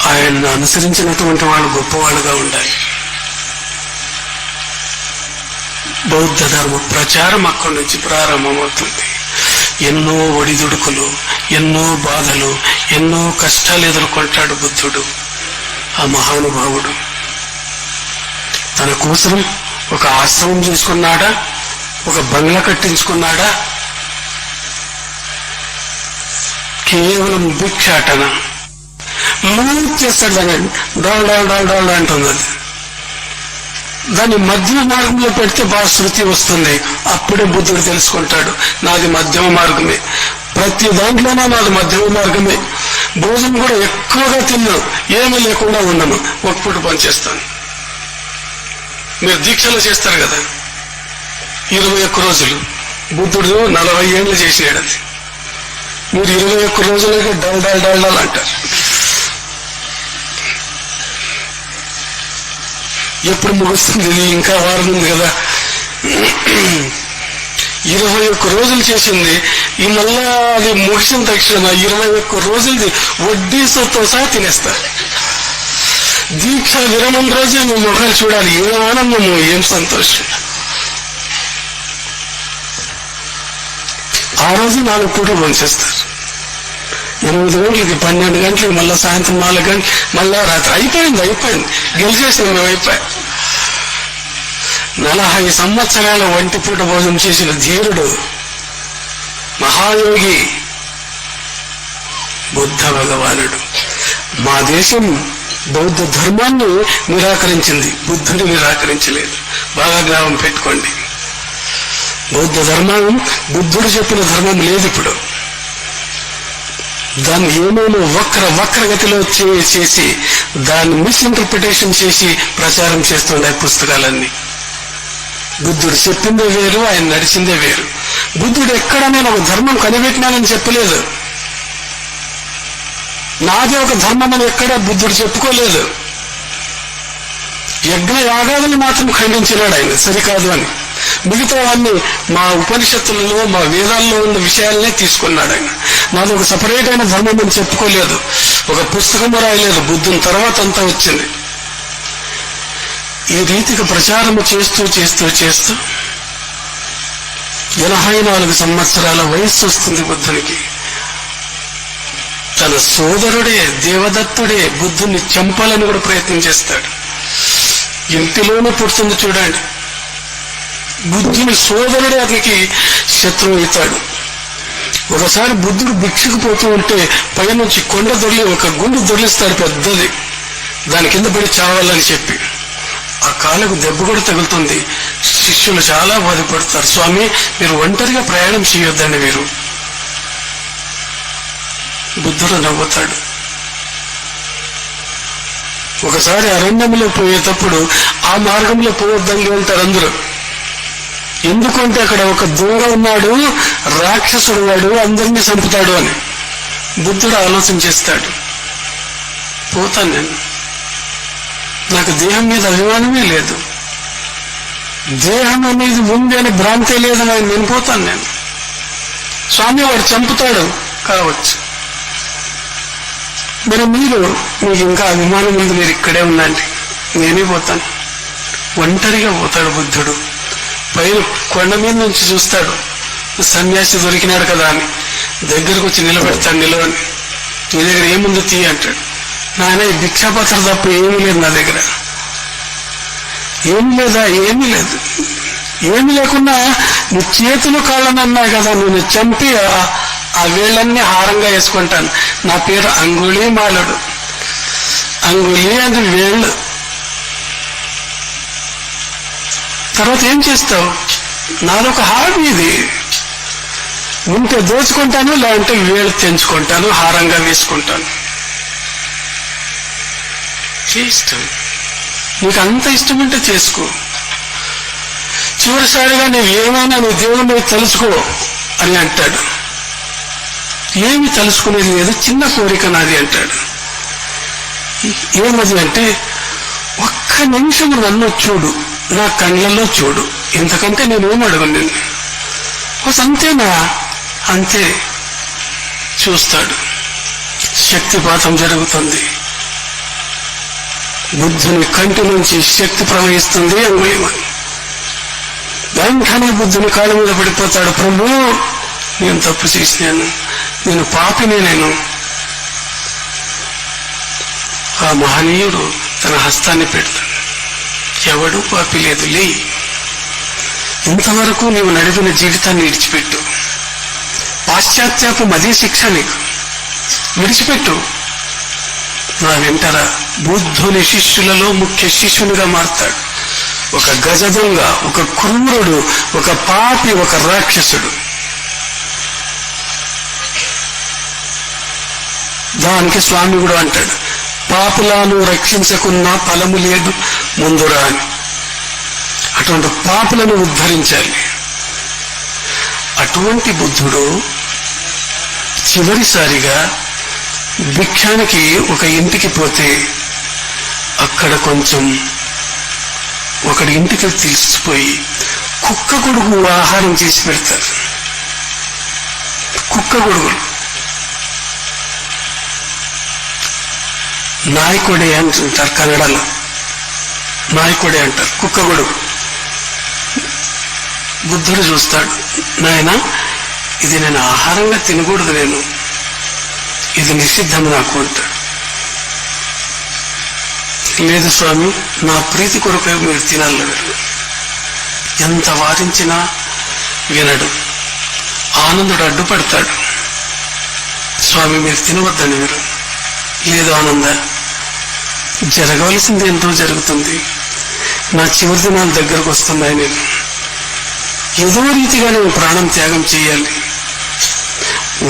ఆయన్ను అనుసరించినటువంటి వాళ్ళు గొప్పవాళ్ళుగా ఉండాలి. బౌద్ధ ధర్మ ప్రచారం అక్కడి నుంచి ప్రారంభమవుతుంది. ఎన్నో ఒడిదుడుకులు, ఎన్నో బాధలు, ఎన్నో కష్టాలు ఎదుర్కొంటాడు బుద్ధుడు. ఆ మహానుభావుడు తన కోసం ఒక ఆశ్రమం చేసుకున్నాడా, ఒక బంగ్లా కట్టించుకున్నాడా? కేవలం భిక్షాటన. లూట్ చేస్తాడు దాన్ని, డాల్ డాల్ డాల్ డాల్ అంటుంది. అది దాన్ని మధ్యమ మార్గంలో పెడితే బాగా శృతి వస్తుంది. అప్పుడే బుద్ధుడు తెలుసుకుంటాడు, నాది మధ్యమ మార్గమే, ప్రతి దాంట్లోనూ నాది మధ్యమ మార్గమే. భోజనం కూడా ఎక్కువగా తిన్నాను, ఏమీ లేకుండా ఉన్నాను, ఒక పూట పనిచేస్తాను. మీరు దీక్షలు చేస్తారు కదా 21 రోజులు, బుద్ధుడు 40 ఏళ్ళు చేసినాడు. అది మీరు 21 రోజులకి డల్ డల్ డల్ డల్ అంటారు. ఎప్పుడు ముగుస్తుంది? ఇంకా వారం ఉంది కదా. 21 రోజులు చేసింది. ఈ మళ్ళా అది ముగిసిన తక్షణ 21 రోజులది వడ్డీతో సహా తినేస్తారు. దీక్ష విరమణ రోజే మీ ముఖాలు చూడాలి, ఏం ఆనందము, ఏం సంతోషం. ఆ రోజు 4 పూటలు పనిచేస్తారు. 8 గంటలకి, 12 గంటలకి, మళ్ళా సాయంత్రం 4 గంటలు, మళ్ళా రాత్రి. అయిపోయింది, గెలిచేసాం మేము. అయిపోయి 40 సంవత్సరాల వంటి పూట భోజనం చేసిన ధీరుడు, మహాయోగి బుద్ధ భగవానుడు. మా దేశం బౌద్ధ ధర్మాన్ని నిరాకరించింది, బుద్ధుని నిరాకరించలేదు. బాగా జ్ఞాపకం పెట్టుకోండి. బౌద్ధ ధర్మం బుద్ధుడు చెప్పిన ధర్మం లేదు ఇప్పుడు. దాన్ని ఏమేమో వక్రగతిలో చేసి దాన్ని మిస్ఇంటర్ప్రిటేషన్ చేసి ప్రచారం చేస్తుండే పుస్తకాలన్నీ. బుద్ధుడు చెప్పిందే వేరు, ఆయన నడిచిందే వేరు. బుద్ధుడు ఎక్కడ నేను ఒక ధర్మం కనిపెట్టినానని చెప్పలేదు. నాదే ఒక ధర్మం అని ఎక్కడ బుద్ధుడు చెప్పుకోలేదు. యజ్ఞ యాగాలను మాత్రం ఖండించినాడు ఆయన, సరికాదు అని. మిగతావన్నీ మా ఉపనిషత్తులలో మా వేదాల్లో ఉన్న విషయాలనే తీసుకున్నాడు ఆయన. నాది ఒక సపరేట్ అయిన ధర్మం అని చెప్పుకోలేదు. ఒక పుస్తకం రాయలేదు. బుద్ధుని తర్వాత అంతా వచ్చింది. ఈ రీతిగా ప్రచారము చేస్తూ 84 సంవత్సరాల వయస్సు వస్తుంది బుద్ధునికి. తన సోదరుడే దేవదత్తుడే బుద్ధుని చంపాలని కూడా ప్రయత్నం చేస్తాడు. ఇంటిలోనే పుడుతుంది చూడండి. బుద్ధుని సోదరుడే అతనికి శత్రువు అవుతాడు. ఒకసారి బుద్ధుడు భిక్షకు పోతూ ఉంటే పైనుంచి కొండ దొర్లి ఒక గుండు దొర్లిస్తాడు పెద్దది, దాని కింద పడి చావాలని చెప్పి. ఆ కాళ్ళకు దెబ్బ కూడా తగులుతుంది. శిష్యులు చాలా బాధపడతారు. స్వామి, మీరు ఒంటరిగా ప్రయాణం చేయొద్దండి మీరు. బుద్ధుడు నవ్వుతాడు. ఒకసారి అరణ్యంలో పోయేటప్పుడు ఆ మార్గంలో పోవద్దని అంటారు అందరూ. ఎందుకంటే అక్కడ ఒక దొంగ ఉన్నాడు, రాక్షసుడు వాడు, అందరినీ చంపుతాడు అని. బుద్ధుడు ఆలోచన చేస్తాడు, పోతాను నేను, నాకు దేహం మీద అభిమానమే లేదు, దేహం అనేది ఉంది అని భ్రాంతే లేదని ఆయన వినిపోతాను నేను. స్వామి, వాడు చంపుతాడు కావచ్చు, మరి మీకు ఇంకా అభిమానం ఉంది, మీరు ఇక్కడే ఉండండి, నేనే పోతాను. ఒంటరిగా పోతాడు బుద్ధుడు. పైన కొండ మీద నుంచి చూస్తాడు, సన్యాసి దొరికినాడు కదా అని. దగ్గరకు వచ్చి నిలబెడతాడు. నిలవని, నీ దగ్గర ఏముంది తీ అంటాడు. నాయన, ఈ భిక్షాపత్రం తప్ప ఏమీ లేదు నా దగ్గర. ఏమి లేదా? ఏమీ లేదు. ఏమి లేకున్నా నీ చేతులు కాళ్ళని అన్నాయి కదా, నేను చంపి ఆ వేళ్ళన్నీ హారంగా వేసుకుంటాను. నా పేరు అంగుళీ మాలుడు. అంగుళీ అది వేళ్ళు. తర్వాత ఏం చేస్తావు? నాదొక హాబీ ఇది. ఉంటే దోచుకుంటాను, లేదంటే వేళ్ళు తెంచుకుంటాను, హారంగా వేసుకుంటాను. ఇష్టం నీకు అంత ఇష్టం ఉంటే చేసుకో. చివరిసారిగా నువ్వు ఏమైనా నీ దేవుని మీద తలుచుకో అని అంటాడు. ఏమి తలుచుకునేది లేదు, చిన్న కోరిక నాది అంటాడు. ఏమది అంటే, ఒక్క నిమిషం నన్ను చూడు, నా కళ్ళల్లో చూడు, ఇంతకంటే నేనేం అడగను నిన్ను. అంతేనా? అంతే. చూస్తాడు. శక్తిపాతం జరుగుతుంది. బుద్ధుని కంటి నుంచి శక్తి ప్రవహిస్తుంది. అంగుళీమని వెంటనే బుద్ధుని కాళ్ళ మీద పడిపోతాడు. ప్రభు, నేను తప్పు చేసినాను, నేను పాపినే. నేను ఆ మహనీయుడు తన హస్తాన్ని పెడతాడు. ఎవడు పాపి లేదు, లే, ఇంతవరకు నీవు నడిపిన జీవితాన్ని విడిచిపెట్టు. పాశ్చాత్యాపం అదే శిక్ష నీకు. విడిచిపెట్టు, నా వెంటరా. బుద్ధుని శిష్యులలో ముఖ్య శిష్యునిగా మారుతాడు. ఒక గజ దొంగ, ఒక క్రూరుడు, ఒక పాపి, ఒక రాక్షసుడు. దానికి స్వామి కూడా అంటాడు, పాపులను రక్షించకున్నా ఫలము లేదు ముందురా అని. అటువంటి పాపులను ఉద్ధరించాలి. అటువంటి బుద్ధుడు చివరిసారిగా భిక్షానికి ఒక ఇంటికి పోతే అక్కడ కొంచెం ఒకడి ఇంటికి తీసుకుపోయి కుక్క గొడుగు ఆహారం చేసి పెడతారు. కుక్క గొడుగులు నాయకొడే అంటుంటారు కన్నడలో. నాయకొడే అంటారు, కుక్క గొడుగు. బుద్ధుడు చూస్తాడు, నాయన, ఇది నేను ఆహారంగా తినకూడదు, నేను ఇది నిషిద్ధం నాకు అంటాడు. లేదు స్వామి, నా ప్రీతి కొరకు మీరు తినాలి. ఎంత వారించినా వినడు. ఆనందుడు అడ్డుపడతాడు. స్వామి, మీరు తినవద్దని. మీరు లేదు ఆనంద, జరగవలసింది ఎంతో జరుగుతుంది. నా చివరి దినాలు దగ్గరకు వస్తున్నాయి. నేను ఏదో రీతిగా నేను ప్రాణం త్యాగం చేయాలి,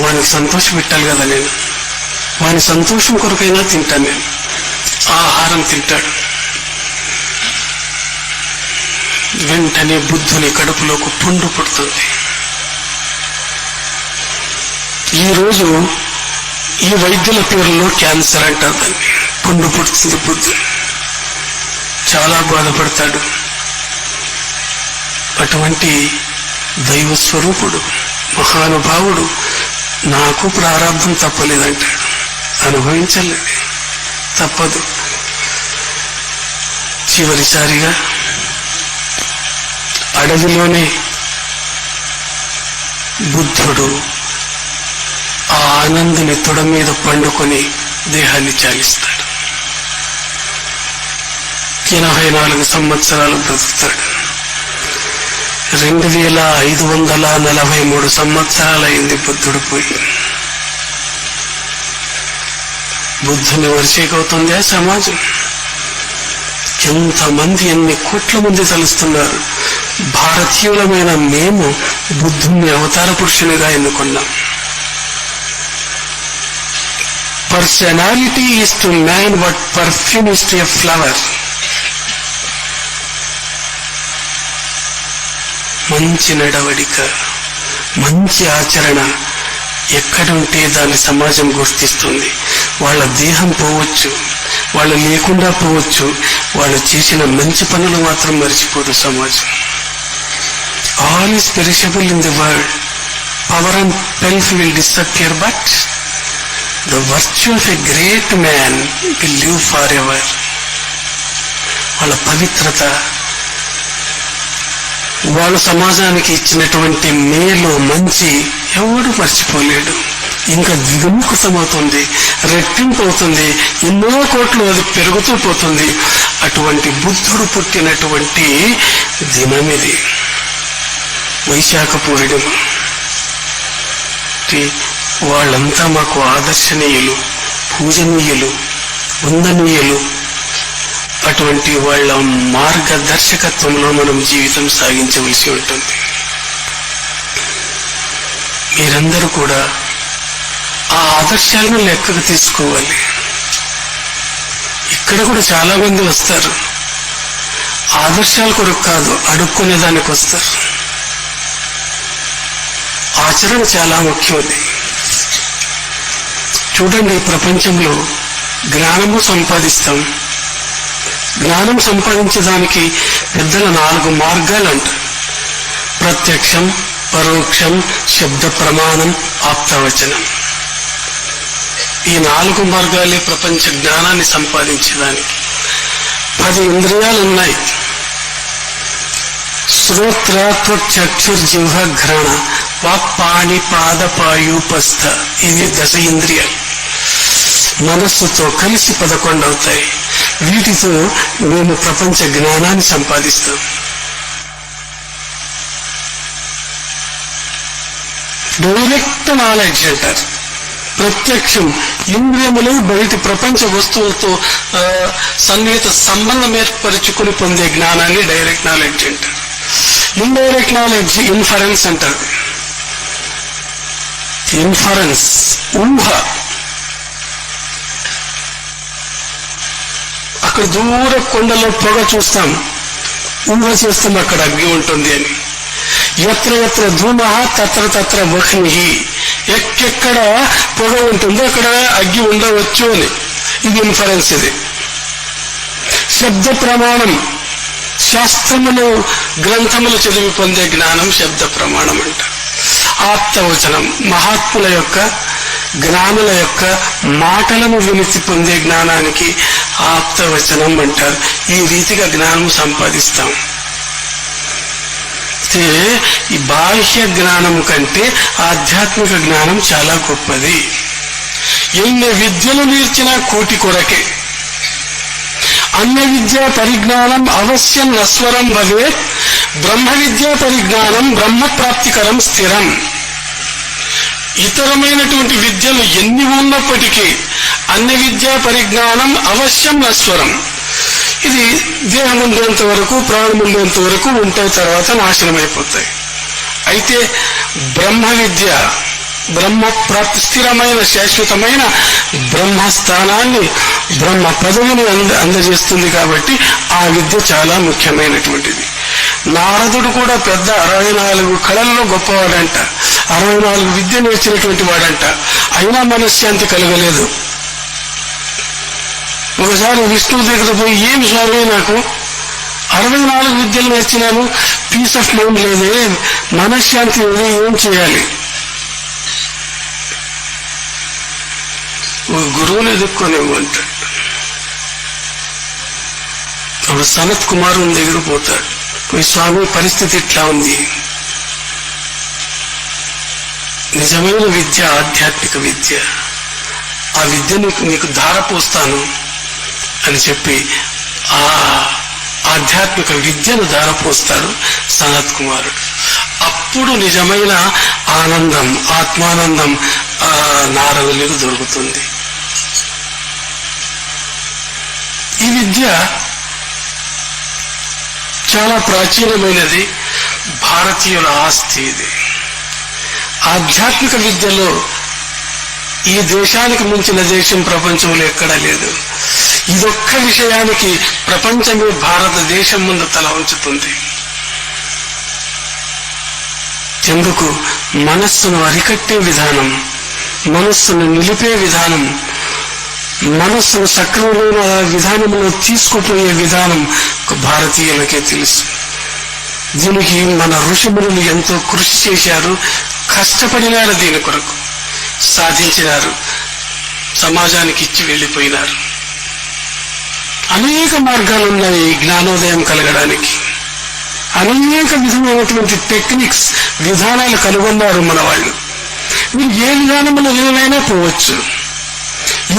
వానికి సంతోషం పెట్టాలి కదా, నేను వాని సంతోషం కొరకైనా తింటాను, నేను ఆహారం తింటాడు. వెంటనే బుద్ధుని కడుపులోకి పుండు పుడుతుంది. ఈరోజు ఈ వైద్యుల పేరులో క్యాన్సర్ అంటారు దాన్ని. పుండు పుడుతుంది. బుద్ధు చాలా బాధపడతాడు. అటువంటి దైవ స్వరూపుడు మహానుభావుడు నాకు ప్రారంభం తప్పలేదంటాడు. అనుభవించలేదు, తప్పదు. చివరిసారిగా అడవిలోనే బుద్ధుడు ఆ ఆనందుని తొడ మీద పండుకొని దేహాన్ని త్యాగిస్తాడు. 84 సంవత్సరాలు బ్రతుకుతాడు. 2543 సంవత్సరాలైంది బుద్ధుడు పోయి. బుద్ధుని వరిసేకవుతుంది ఆ సమాజం. ఎంతమంది, ఎన్ని కోట్ల మంది తలుస్తున్నారు. భారతీయులమైన మేము బుద్ధుని అవతార పురుషునిగా ఎన్నుకున్నాం. Personality is to man what perfume is to a flower. మంచి నడవడిక, మంచి ఆచరణ ఎక్కడుంటే దాన్ని సమాజం గుర్తిస్తుంది. వాళ్ళ దేహం పోవచ్చు, వాళ్ళు లేకుండా పోవచ్చు, వాళ్ళు చేసిన మంచి పనులు మాత్రం మర్చిపోదు సమాజం. All is perishable in the world. Power and wealth will disappear, but the virtue of a great man will live for ever. వాళ్ళ పవిత్రత, వాళ్ళ సమాజానికి ఇచ్చినటువంటి మేలు, మంచి ఎవడు మర్చిపోలేడు. ఇంకా ద్విగుణీకృతమవుతుంది, రెట్టింపు అవుతుంది, ఎన్నో కోట్లు అది పెరుగుతూ పోతుంది. అటువంటి బుద్ధుడు పుట్టినటువంటి దినమిది వైశాఖ పూర్ణిమ. వాళ్ళంతా మాకు ఆదర్శనీయులు, పూజనీయులు, వందనీయులు. అటువంటి వాళ్ళ మార్గదర్శకత్వంలో మనం జీవితం సాగించవలసి ఉంటుంది. మీరందరూ కూడా ఆ ఆదర్శాలను లెక్కకు తీసుకోవాలి. ఇక్కడ కూడా చాలా మంది వస్తారు, ఆదర్శాల కొరకు కాదు, అడుక్కునే దానికి వస్తారు. ఆచరణ చాలా ముఖ్యమైనది. చూడండి, ప్రపంచంలో జ్ఞానము సంపాదిస్తాం. జ్ఞానం సంపాదించడానికి పెద్దల 4 మార్గాలు అంటారు. ప్రత్యక్షం, పరోక్షం, శబ్ద ప్రమాణం, ఆప్తవచనం. ఈ 4 మార్గాలే ప్రపంచ జ్ఞానాన్ని సంపాదించడానికి. 10 ఇంద్రియాలు ఉన్నాయి. శ్రోత్ర, త్వచక్షుర్జిహ్వ ఘ్రాణ, వాక్, పాణి, పాద, పాయూపస్థ. ఇవి 10 ఇంద్రియాలు. మనస్సుతో కలిసి 11 అవుతాయి. వీటితో మేము ప్రపంచ జ్ఞానాన్ని సంపాదిస్తాం. డైరెక్ట్ నాలెడ్జ్ అంటారు. ప్రత్యక్షం, ఇంద్రియములు బయటి ప్రపంచ వస్తువులతో సన్నిహిత సంబంధం ఏర్పరచుకుని పొందే జ్ఞానాన్ని డైరెక్ట్ నాలెడ్జ్ అంటారు. ఇండైరెక్ట్ నాలెడ్జ్ ఇన్ఫరెన్స్ అంటారు. ఇన్ఫరెన్స్, ఊహ. అక్కడ దూర కొండలో పొగ చూస్తాం, ఊహ చేస్తాం అక్కడ అగ్ని ఉంటుంది అని. ఎత్ర ఎత్ర ధూమ తత్ర తత్ర వహ్ని. ఎక్కెక్కడ పొగ ఉంటుందో అక్కడ అగ్గి ఉండవచ్చు అని. ఇది ఇన్ఫరెన్స్. ఇది శబ్ద ప్రమాణం. శాస్త్రములు, గ్రంథములు చదివి పొందే జ్ఞానం శబ్ద ప్రమాణం అంటారు. ఆప్తవచనం, మహాత్ముల యొక్క, జ్ఞానుల యొక్క మాటలను వినిచి పొందే జ్ఞానానికి ఆప్తవచనం అంటారు. ఈ రీతిగా జ్ఞానం సంపాదిస్తాం. ఈ బాహ్య జ్ఞానం కంటే ఆధ్యాత్మిక జ్ఞానం చాలా గొప్పది. ఎన్ని విద్యలు నేర్చినా కోటి కొరకే. అన్య విద్యా పరిజ్ఞానం అవశ్యం నస్వరం భవేత్, బ్రహ్మ విద్యా పరిజ్ఞానం బ్రహ్మప్రాప్తికరం స్థిరం. ఇతరమైనటువంటి విద్యలు ఎన్ని ఉన్నప్పటికీ అన్య విద్యా పరిజ్ఞానం అవశ్యం నస్వరం. ఇది దేహం ఉండేంత వరకు, ప్రాణం ఉండేంత వరకు ఉంటాయి, తర్వాత నాశనం అయిపోతాయి. అయితే బ్రహ్మ విద్య, బ్రహ్మ ప్రాప్తి, స్థిరమైన శాశ్వతమైన బ్రహ్మస్థానాన్ని, బ్రహ్మ పదవిని అందజేస్తుంది. కాబట్టి ఆ విద్య చాలా ముఖ్యమైనటువంటిది. నారదుడు కూడా పెద్ద 64 కళల్లో గొప్పవాడంట, 64 విద్య నేర్చినటువంటి వాడంట. అయినా మనశ్శాంతి కలగలేదు. ఒకసారి విష్ణువు దగ్గర పోయి, ఏం స్వామి నాకు 64 విద్యలు నేర్చినాను, పీస్ ఆఫ్ మైండ్ లేదే, మనశ్శాంతి లేదు, ఏం చేయాలి? ఒక గురువుని ఎదుర్కొనేవు అంటాడు. అప్పుడు సనత్ కుమారుని దగ్గర పోతాడు. ఈ స్వామి పరిస్థితి ఇట్లా ఉంది, నిజమైన విద్య ఆధ్యాత్మిక విద్య, ఆ విద్య నీకు ధారపోస్తాను అని చెప్పి ఆ ఆధ్యాత్మిక విద్యను ధారపోస్తాడు సనత్ కుమారుడు. అప్పుడు నిజమైన ఆనందం, ఆత్మానందం నారదులకు దొరుకుతుంది. ఈ విద్య చాలా ప్రాచీనమైనది, భారతీయుల ఆస్తి. ఇది ఆధ్యాత్మిక విద్యలో ఈ దేశానికి మించిన దేశం ప్రపంచంలో ఎక్కడా లేదు. ఇదొక్క విషయానికి ప్రపంచమే భారతదేశం ముందు తల ఉంచుతుంది. ఎందుకు? మనస్సును అరికట్టే విధానం, మనస్సును నిలిపే విధానం, మనస్సును సక్రమమైన విధానంలో తీసుకుపోయే విధానం భారతీయులకే తెలుసు. దీనికి మన ఋషిమునులు ఎంతో కృషి చేశారు, కష్టపడినారు, దీని కొరకు సాధించినారు, సమాజానికి ఇచ్చి వెళ్ళిపోయినారు. అనేక మార్గాలు ఉన్నాయి జ్ఞానోదయం కలగడానికి. అనేక విధమైనటువంటి టెక్నిక్స్, విధానాలు కనుగొన్నారు మన వాళ్ళు. మీరు ఏ విధానంలోనైనా పోవచ్చు,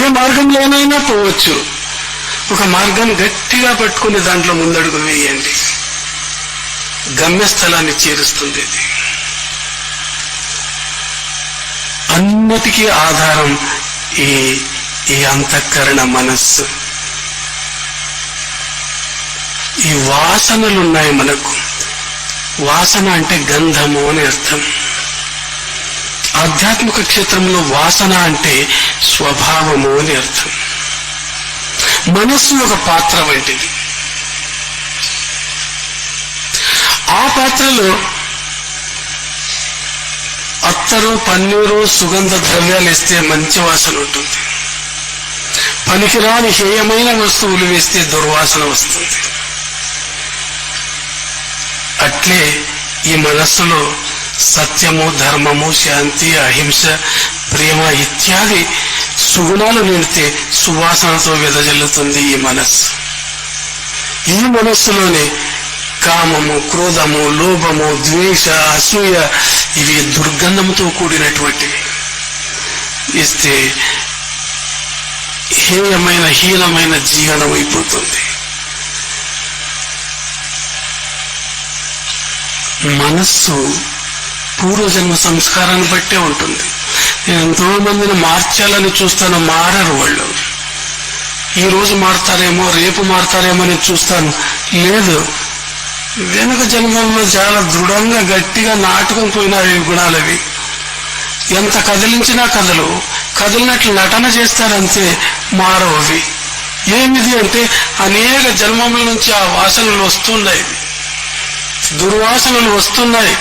ఏ మార్గంలోనైనా పోవచ్చు. ఒక మార్గం గట్టిగా పట్టుకుని దాంట్లో ముందడుగు వేయండి, గమ్యస్థలాన్ని చేరుస్తుంది. ఇది అన్నిటికీ ఆధారం ఈ అంతఃకరణ, మనస్సు. ఈ వాసనలున్నాయి మనకు. వాసన అంటే గంధము అని అర్థం. ఆధ్యాత్మిక క్షేత్రంలో వాసన అంటే స్వభావము అని అర్థం. మనస్సు ఒక పాత్ర వంటిది. ఆ పాత్రలో అత్తరు, పన్నీరు, సుగంధ ద్రవ్యాలు వేస్తే మంచి వాసన ఉంటుంది. పనికిరాని హేయమైన వస్తువులు వేస్తే దుర్వాసన వస్తుంది. అట్లే ఈ మనస్సులో సత్యము, ధర్మము, శాంతి, అహింస, ప్రేమ ఇత్యాది సుగుణాలు నిండితే సువాసనతో వెదజల్లుతుంది ఈ మనస్సు. ఈ మనస్సులోనే కామము, క్రోధము, లోభము, ద్వేష, అసూయ ఇవి దుర్గంధంతో కూడినటువంటివి ఇస్తే హేయమైన, హీనమైన జీవనం అయిపోతుంది. మనస్సు పూర్వజన్మ సంస్కారాన్ని బట్టే ఉంటుంది. నేను ఎంతో మందిని మార్చాలని చూస్తాను, మారరు వాళ్ళు. ఈ రోజు మారుతారేమో, రేపు మారుతారేమో అని చూస్తాను, లేదు. వెనుక జన్మల్లో చాలా దృఢంగా గట్టిగా నాటుకొని పోయినారు ఈ గుణాలవి. ఎంత కదిలించినా కదిలినట్లు నటన చేస్తారంతే, మారవు అవి. ఏమిది అంటే అనేక జన్మముల నుంచి ఆ వాసనలు వస్తున్నాయి, దుర్వాసనలు వస్తున్నాయి.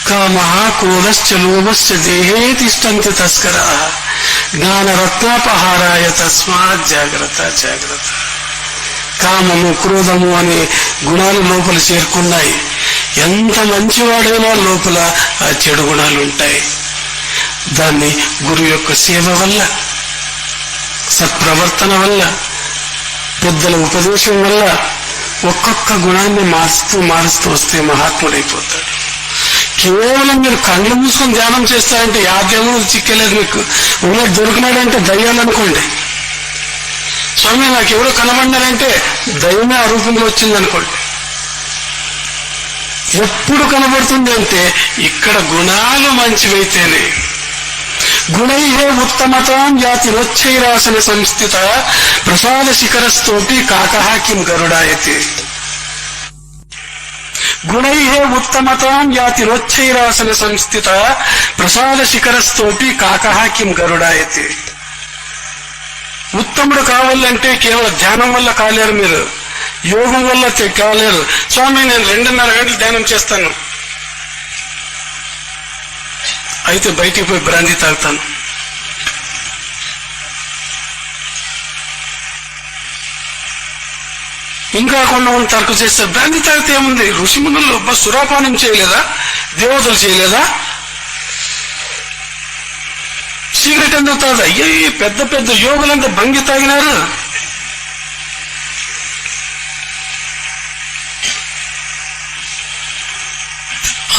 కామః క్రోధశ్చ లోభశ్చ దేహే తిష్టంతి తస్కరాః జ్ఞానరత్నాపహారాయ తస్మాత్ జాగ్రత్త జాగ్రత్త. కామము, క్రోధము అనే గుణాలు లోపల చేరుకున్నాయి. ఎంత మంచివాడైనా లోపల ఆ చెడు గుణాలు ఉంటాయి. దాన్ని గురువు యొక్క సేవ వల్ల, సత్ప్రవర్తన వల్ల, పెద్దల ఉపదేశం వల్ల ఒక్కొక్క గుణాన్ని మారుస్తూ వస్తే మహాత్ముడైపోతాడు. కేవలం మీరు కళ్ళు మూసుకొని ధ్యానం చేస్తారంటే యాదేమో చిక్కలేదు మీకు. ఊళ్ళో దొరికినాడంటే దయ్యాలనుకోండి. స్వామి నాకు ఎవరో కనబడినారంటే దయ్యమే ఆ రూపంలో వచ్చిందనుకోండి. ఎప్పుడు కనబడుతుంది అంటే ఇక్కడ గుణాలు మంచివైతేనే. గుణైహే ఉత్తమతాం యాతిరొచ్చైరాసన సంస్థిత ప్రసాద శిఖరస్తోటి కాకః కిం గరుడాయతే. గుణైహే ఉత్తమతాం యాతిరొచ్చైరాసన సంస్థిత ప్రసాద శిఖరస్తోటి కాకః కిం గరుడాయతే. ఉత్తముడు కావాలంటే కేవలం ధ్యానం వల్ల కాలేరు, మీరు యోగం వల్ల కాలేరు. స్వామి నేను 2.5 గంటలు ధ్యానం చేస్తాను, అయితే బయటికి పోయి బ్రాంతి తాగుతాను. ఇంకా కొంతమంది తర్కు చేస్తే బ్రాంతి తాగితే ఏముంది, ఋషిమునులు సురాపానం చేయలేదా, దేవతలు చేయలేదా, సిగరెట్ ఎందుకు తాగదా? అయ్యో పెద్ద పెద్ద యోగులంతా భంగి తాగినారు.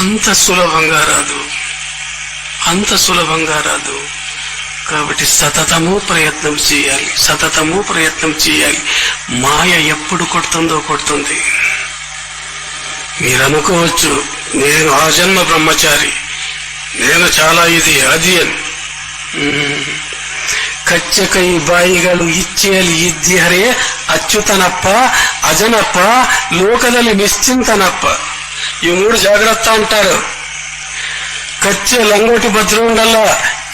అంత సులభంగా రాదు, అంత సులభంగా రాదు. కాబట్టి సతతము ప్రయత్నం చేయాలి, సతతము ప్రయత్నం చేయాలి. మాయ ఎప్పుడు కొడుతుందో కొడుతుంది. మీరు అనుకోవచ్చు నేను ఆ జన్మ బ్రహ్మచారి, నేను చాలా ఇది అది అని. ಕಚ್ಚಕೈ ಬಾಯಿಗಳು ಇಚ್ಛೆಯಲ್ಲಿ ಇದ್ದರೆ ಅಚ್ಯುತನಪ್ಪ, ಅಜನಪ್ಪ, ಲೋಕದಲ್ಲಿ ನಿಶ್ಚಿಂತನಪ್ಪ. ಈ 3 ಜಾಗ್ರತ್ತ ಅಂటారు. కచ్చే లంగోటి భద్రం ఉండాల,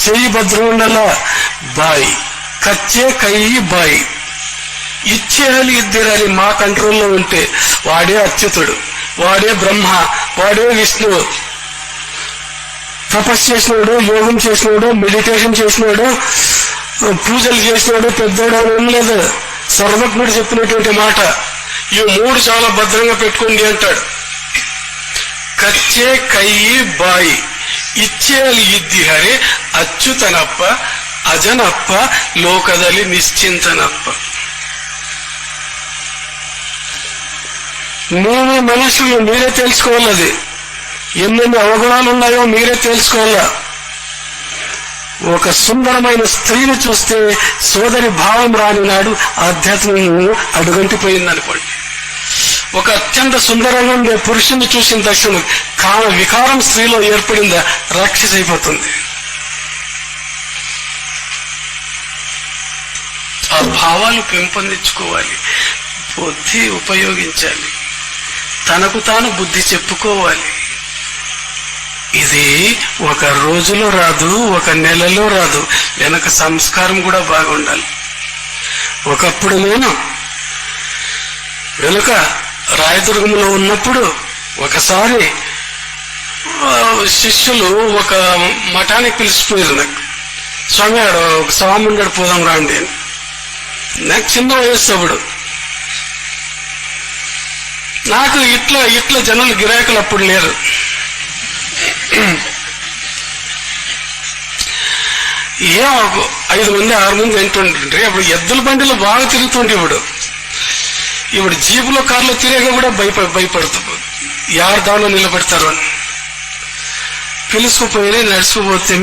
చెయ్యి భద్రం ఉండాల, బాయి కచ్చే కై బాయి ఇచ్చేయాలి ఇద్దరాలి మా కంట్రోల్లో ఉంటే వాడే అచ్యుతుడు, వాడే బ్రహ్మ, వాడే విష్ణువు. తపస్సు చేసినాడు, యోగం చేసినాడు, మెడిటేషన్ చేసినాడు, పూజలు చేసినాడు, పెద్దోడు అని లేదు. సర్వజ్ఞుడు చెప్పినటువంటి మాట ఈ 3 చాలా భద్రంగా పెట్టుకోండి అంటాడు. కచ్చే కయ్యి బాయి ఇచ్చేయాలి ఇద్ది హరే అచ్యుతనప్ప, అజనప్ప, లోకದಲ್ಲಿ నిశ్చింతనప్ప. మీ మనసులు మీరే తెలుసుకోవాలి, ఎన్నెన్ని అవగుణాలు ఉన్నాయో మీరే తెలుసుకోవాలా. ఒక సుందరమైన స్త్రీని చూస్తే సోదరి భావం రాని నాడు ఆధ్యాత్మికం అడుగంటిపోయిందనుకోండి. ఒక అత్యంత సుందరంగా ఉండే పురుషుని చూసిన తక్షణం కామ వికారం స్త్రీలో ఏర్పడిందా రాక్షసి అయిపోతుంది. ఆ భావాలు పెంపొందించుకోవాలి, బుద్ధి ఉపయోగించాలి, తనకు తాను బుద్ధి చెప్పుకోవాలి. ఇది ఒక రోజులో రాదు, ఒక నెలలో రాదు, వెనక సంస్కారం కూడా బాగుండాలి. ఒకప్పుడు నేను వెనుక రాయదుర్గంలో ఉన్నప్పుడు ఒకసారి శిష్యులు ఒక మఠానికి పిలిచిపోయారు. నాకు స్వామి ఆడ ఒక స్వామి ఉండడు, పోదాం రాండి అని. నాకు చిన్న వయస్సు అప్పుడు. నాకు ఇట్లా జనులు గిరాకులు అప్పుడు లేరు. ఏం 5 మంది 6 మంది వింటుంటే అప్పుడు ఎద్దుల బండిలో బాగా తిరుగుతుంటే ఇప్పుడు జీపులో కార్లో తిరిగా కూడా భయపడుతుంది, యారు దానిలో నిలబెడతారు అని. పిలుచుకుపోయి నడుచుకుపోతే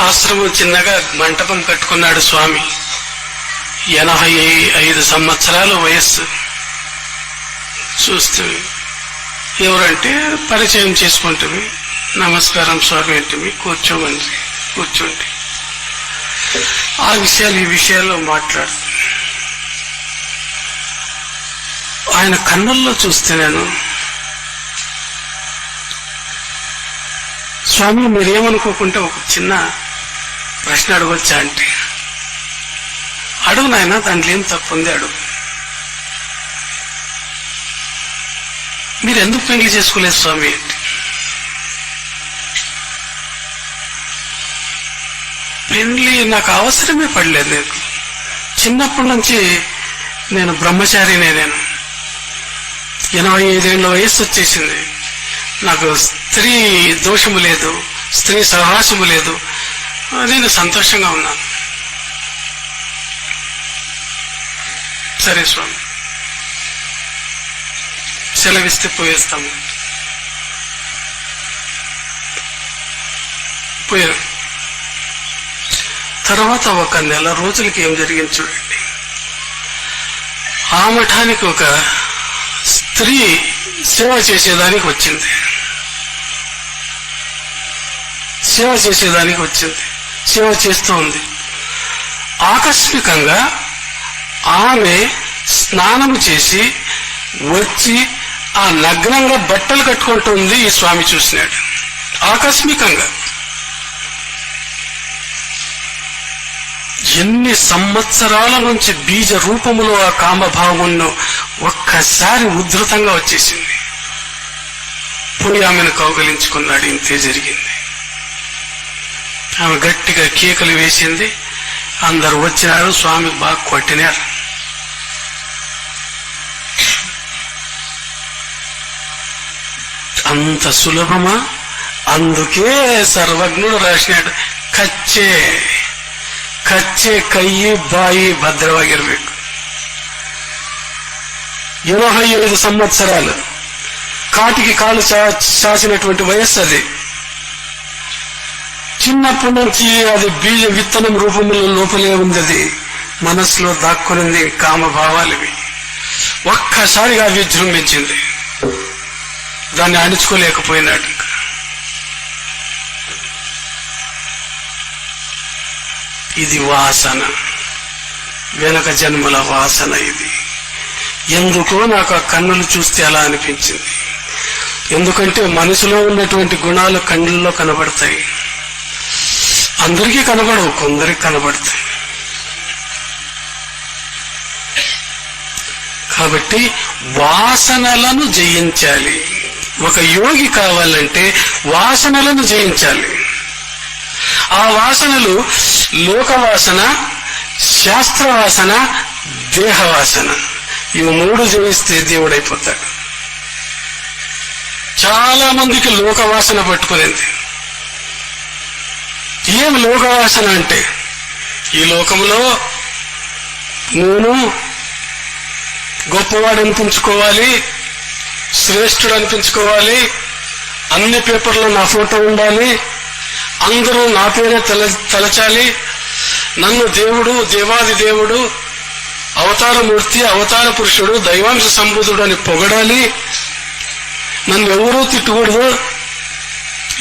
ఆశ్రమం చిన్నగా మంటపం కట్టుకున్నాడు స్వామి. 85 సంవత్సరాల వయస్సు. చూస్తే ఎవరంటే పరిచయం చేసుకుంటుంది, నమస్కారం స్వామి అంటే కూర్చోమని కూర్చోండి. ఆ విషయాలు ఈ విషయాల్లో మాట్లాడు. ఆయన కన్నుల్లో చూస్తే నేను, స్వామి మీరేమనుకోకుంటే ఒక చిన్న ప్రశ్న అడగొచ్చా అంటే, అడుగు నాయన, దాంట్లో ఏం తప్పు ఉంది, అడుగు. మీరు ఎందుకు పెళ్లి చేసుకోలేదు స్వామి అంటే, పెళ్లి నాకు అవసరమే పడలేదు. నాకు చిన్నప్పటి నుంచి నేను బ్రహ్మచారినే. నేను 85 ఏళ్ళ వయస్సు వచ్చేసింది. నాకు స్త్రీ దోషము లేదు, స్త్రీ సహవాసము లేదు, నేను సంతోషంగా ఉన్నాను. సరే స్వామి సెలవిస్తే పోయేస్తాము. పోయారు. తర్వాత ఒక నెల రోజులకి ఏం జరిగింది చూడండి. ఆ మఠానికి ఒక స్త్రీ సేవ చేసేదానికి వచ్చింది. సేవ చేస్తూ ఉంది. ఆకస్మికంగా ఆమె స్నానము చేసి వచ్చి ఆ నగ్నంగా బట్టలు కట్టుకుంటుంది. ఈ స్వామి చూసినాడు ఆకస్మికంగా. ఎన్ని సంవత్సరాల నుంచి బీజ రూపములో ఆ కామభావమును ఒక్కసారి ఉధృతంగా వచ్చేసింది. పోయి ఆమెను కౌగలించుకున్నాడు. ఇంతే జరిగింది. ఆమె గట్టిగా కేకలు వేసింది. అందరు వచ్చినారు. స్వామి బాగా కొట్టినారు. అంత సులభమా? అందుకే సర్వజ్ఞుడు రాసినాడు, కచ్చే కచ్చే కయ్యి బాయి భద్రವಾಗಿರಬೇಕು. 85 సంవత్సరాలు కాటికి కాలు చాచినటువంటి వయస్సు అది. చిన్నప్పటి నుంచి అది బీజ విత్తనం రూపంలో లోపలే ఉంది. అది మనస్సులో దాక్కునింది. కామభావాలవి ఒక్కసారిగా విజృంభించింది. దాన్ని అణుచుకోలేకపోయినాడు. ఇది వాసన, వెనక జన్మల వాసన. ఇది ఎందుకో నాకు ఆ కన్నులు చూస్తే అలా అనిపించింది. ఎందుకంటే మనసులో ఉన్నటువంటి గుణాలు కన్నుల్లో కనబడతాయి. అందరికీ కనబడవు, కొందరికి కనబడతాయి. కాబట్టి వాసనలను జయించాలి. ఒక యోగి కావాలంటే వాసనలను జయించాలి. ఆ వాసనలు లోకవాసన, శాస్త్రవాసన, దేహవాసన. ఇవి 3 జయిస్తే దేవుడైపోతాడు. చాలా మందికి లోకవాసన పట్టుకునేది. ఏం లోకవాసన అంటే, ఈ లోకంలో నేను గొప్పవాడు అనిపించుకోవాలి, శ్రేష్ఠుడు అనిపించుకోవాలి, అన్ని పేపర్లో నా ఫోటో ఉండాలి, అందరూ నా పేరే తలచాలి, నన్ను దేవుడు, దేవాది దేవుడు, అవతారమూర్తి, అవతార పురుషుడు, దైవాంశ సంబుధుడు అని పొగడాలి, నన్ను ఎవరూ తిట్టకూడదు.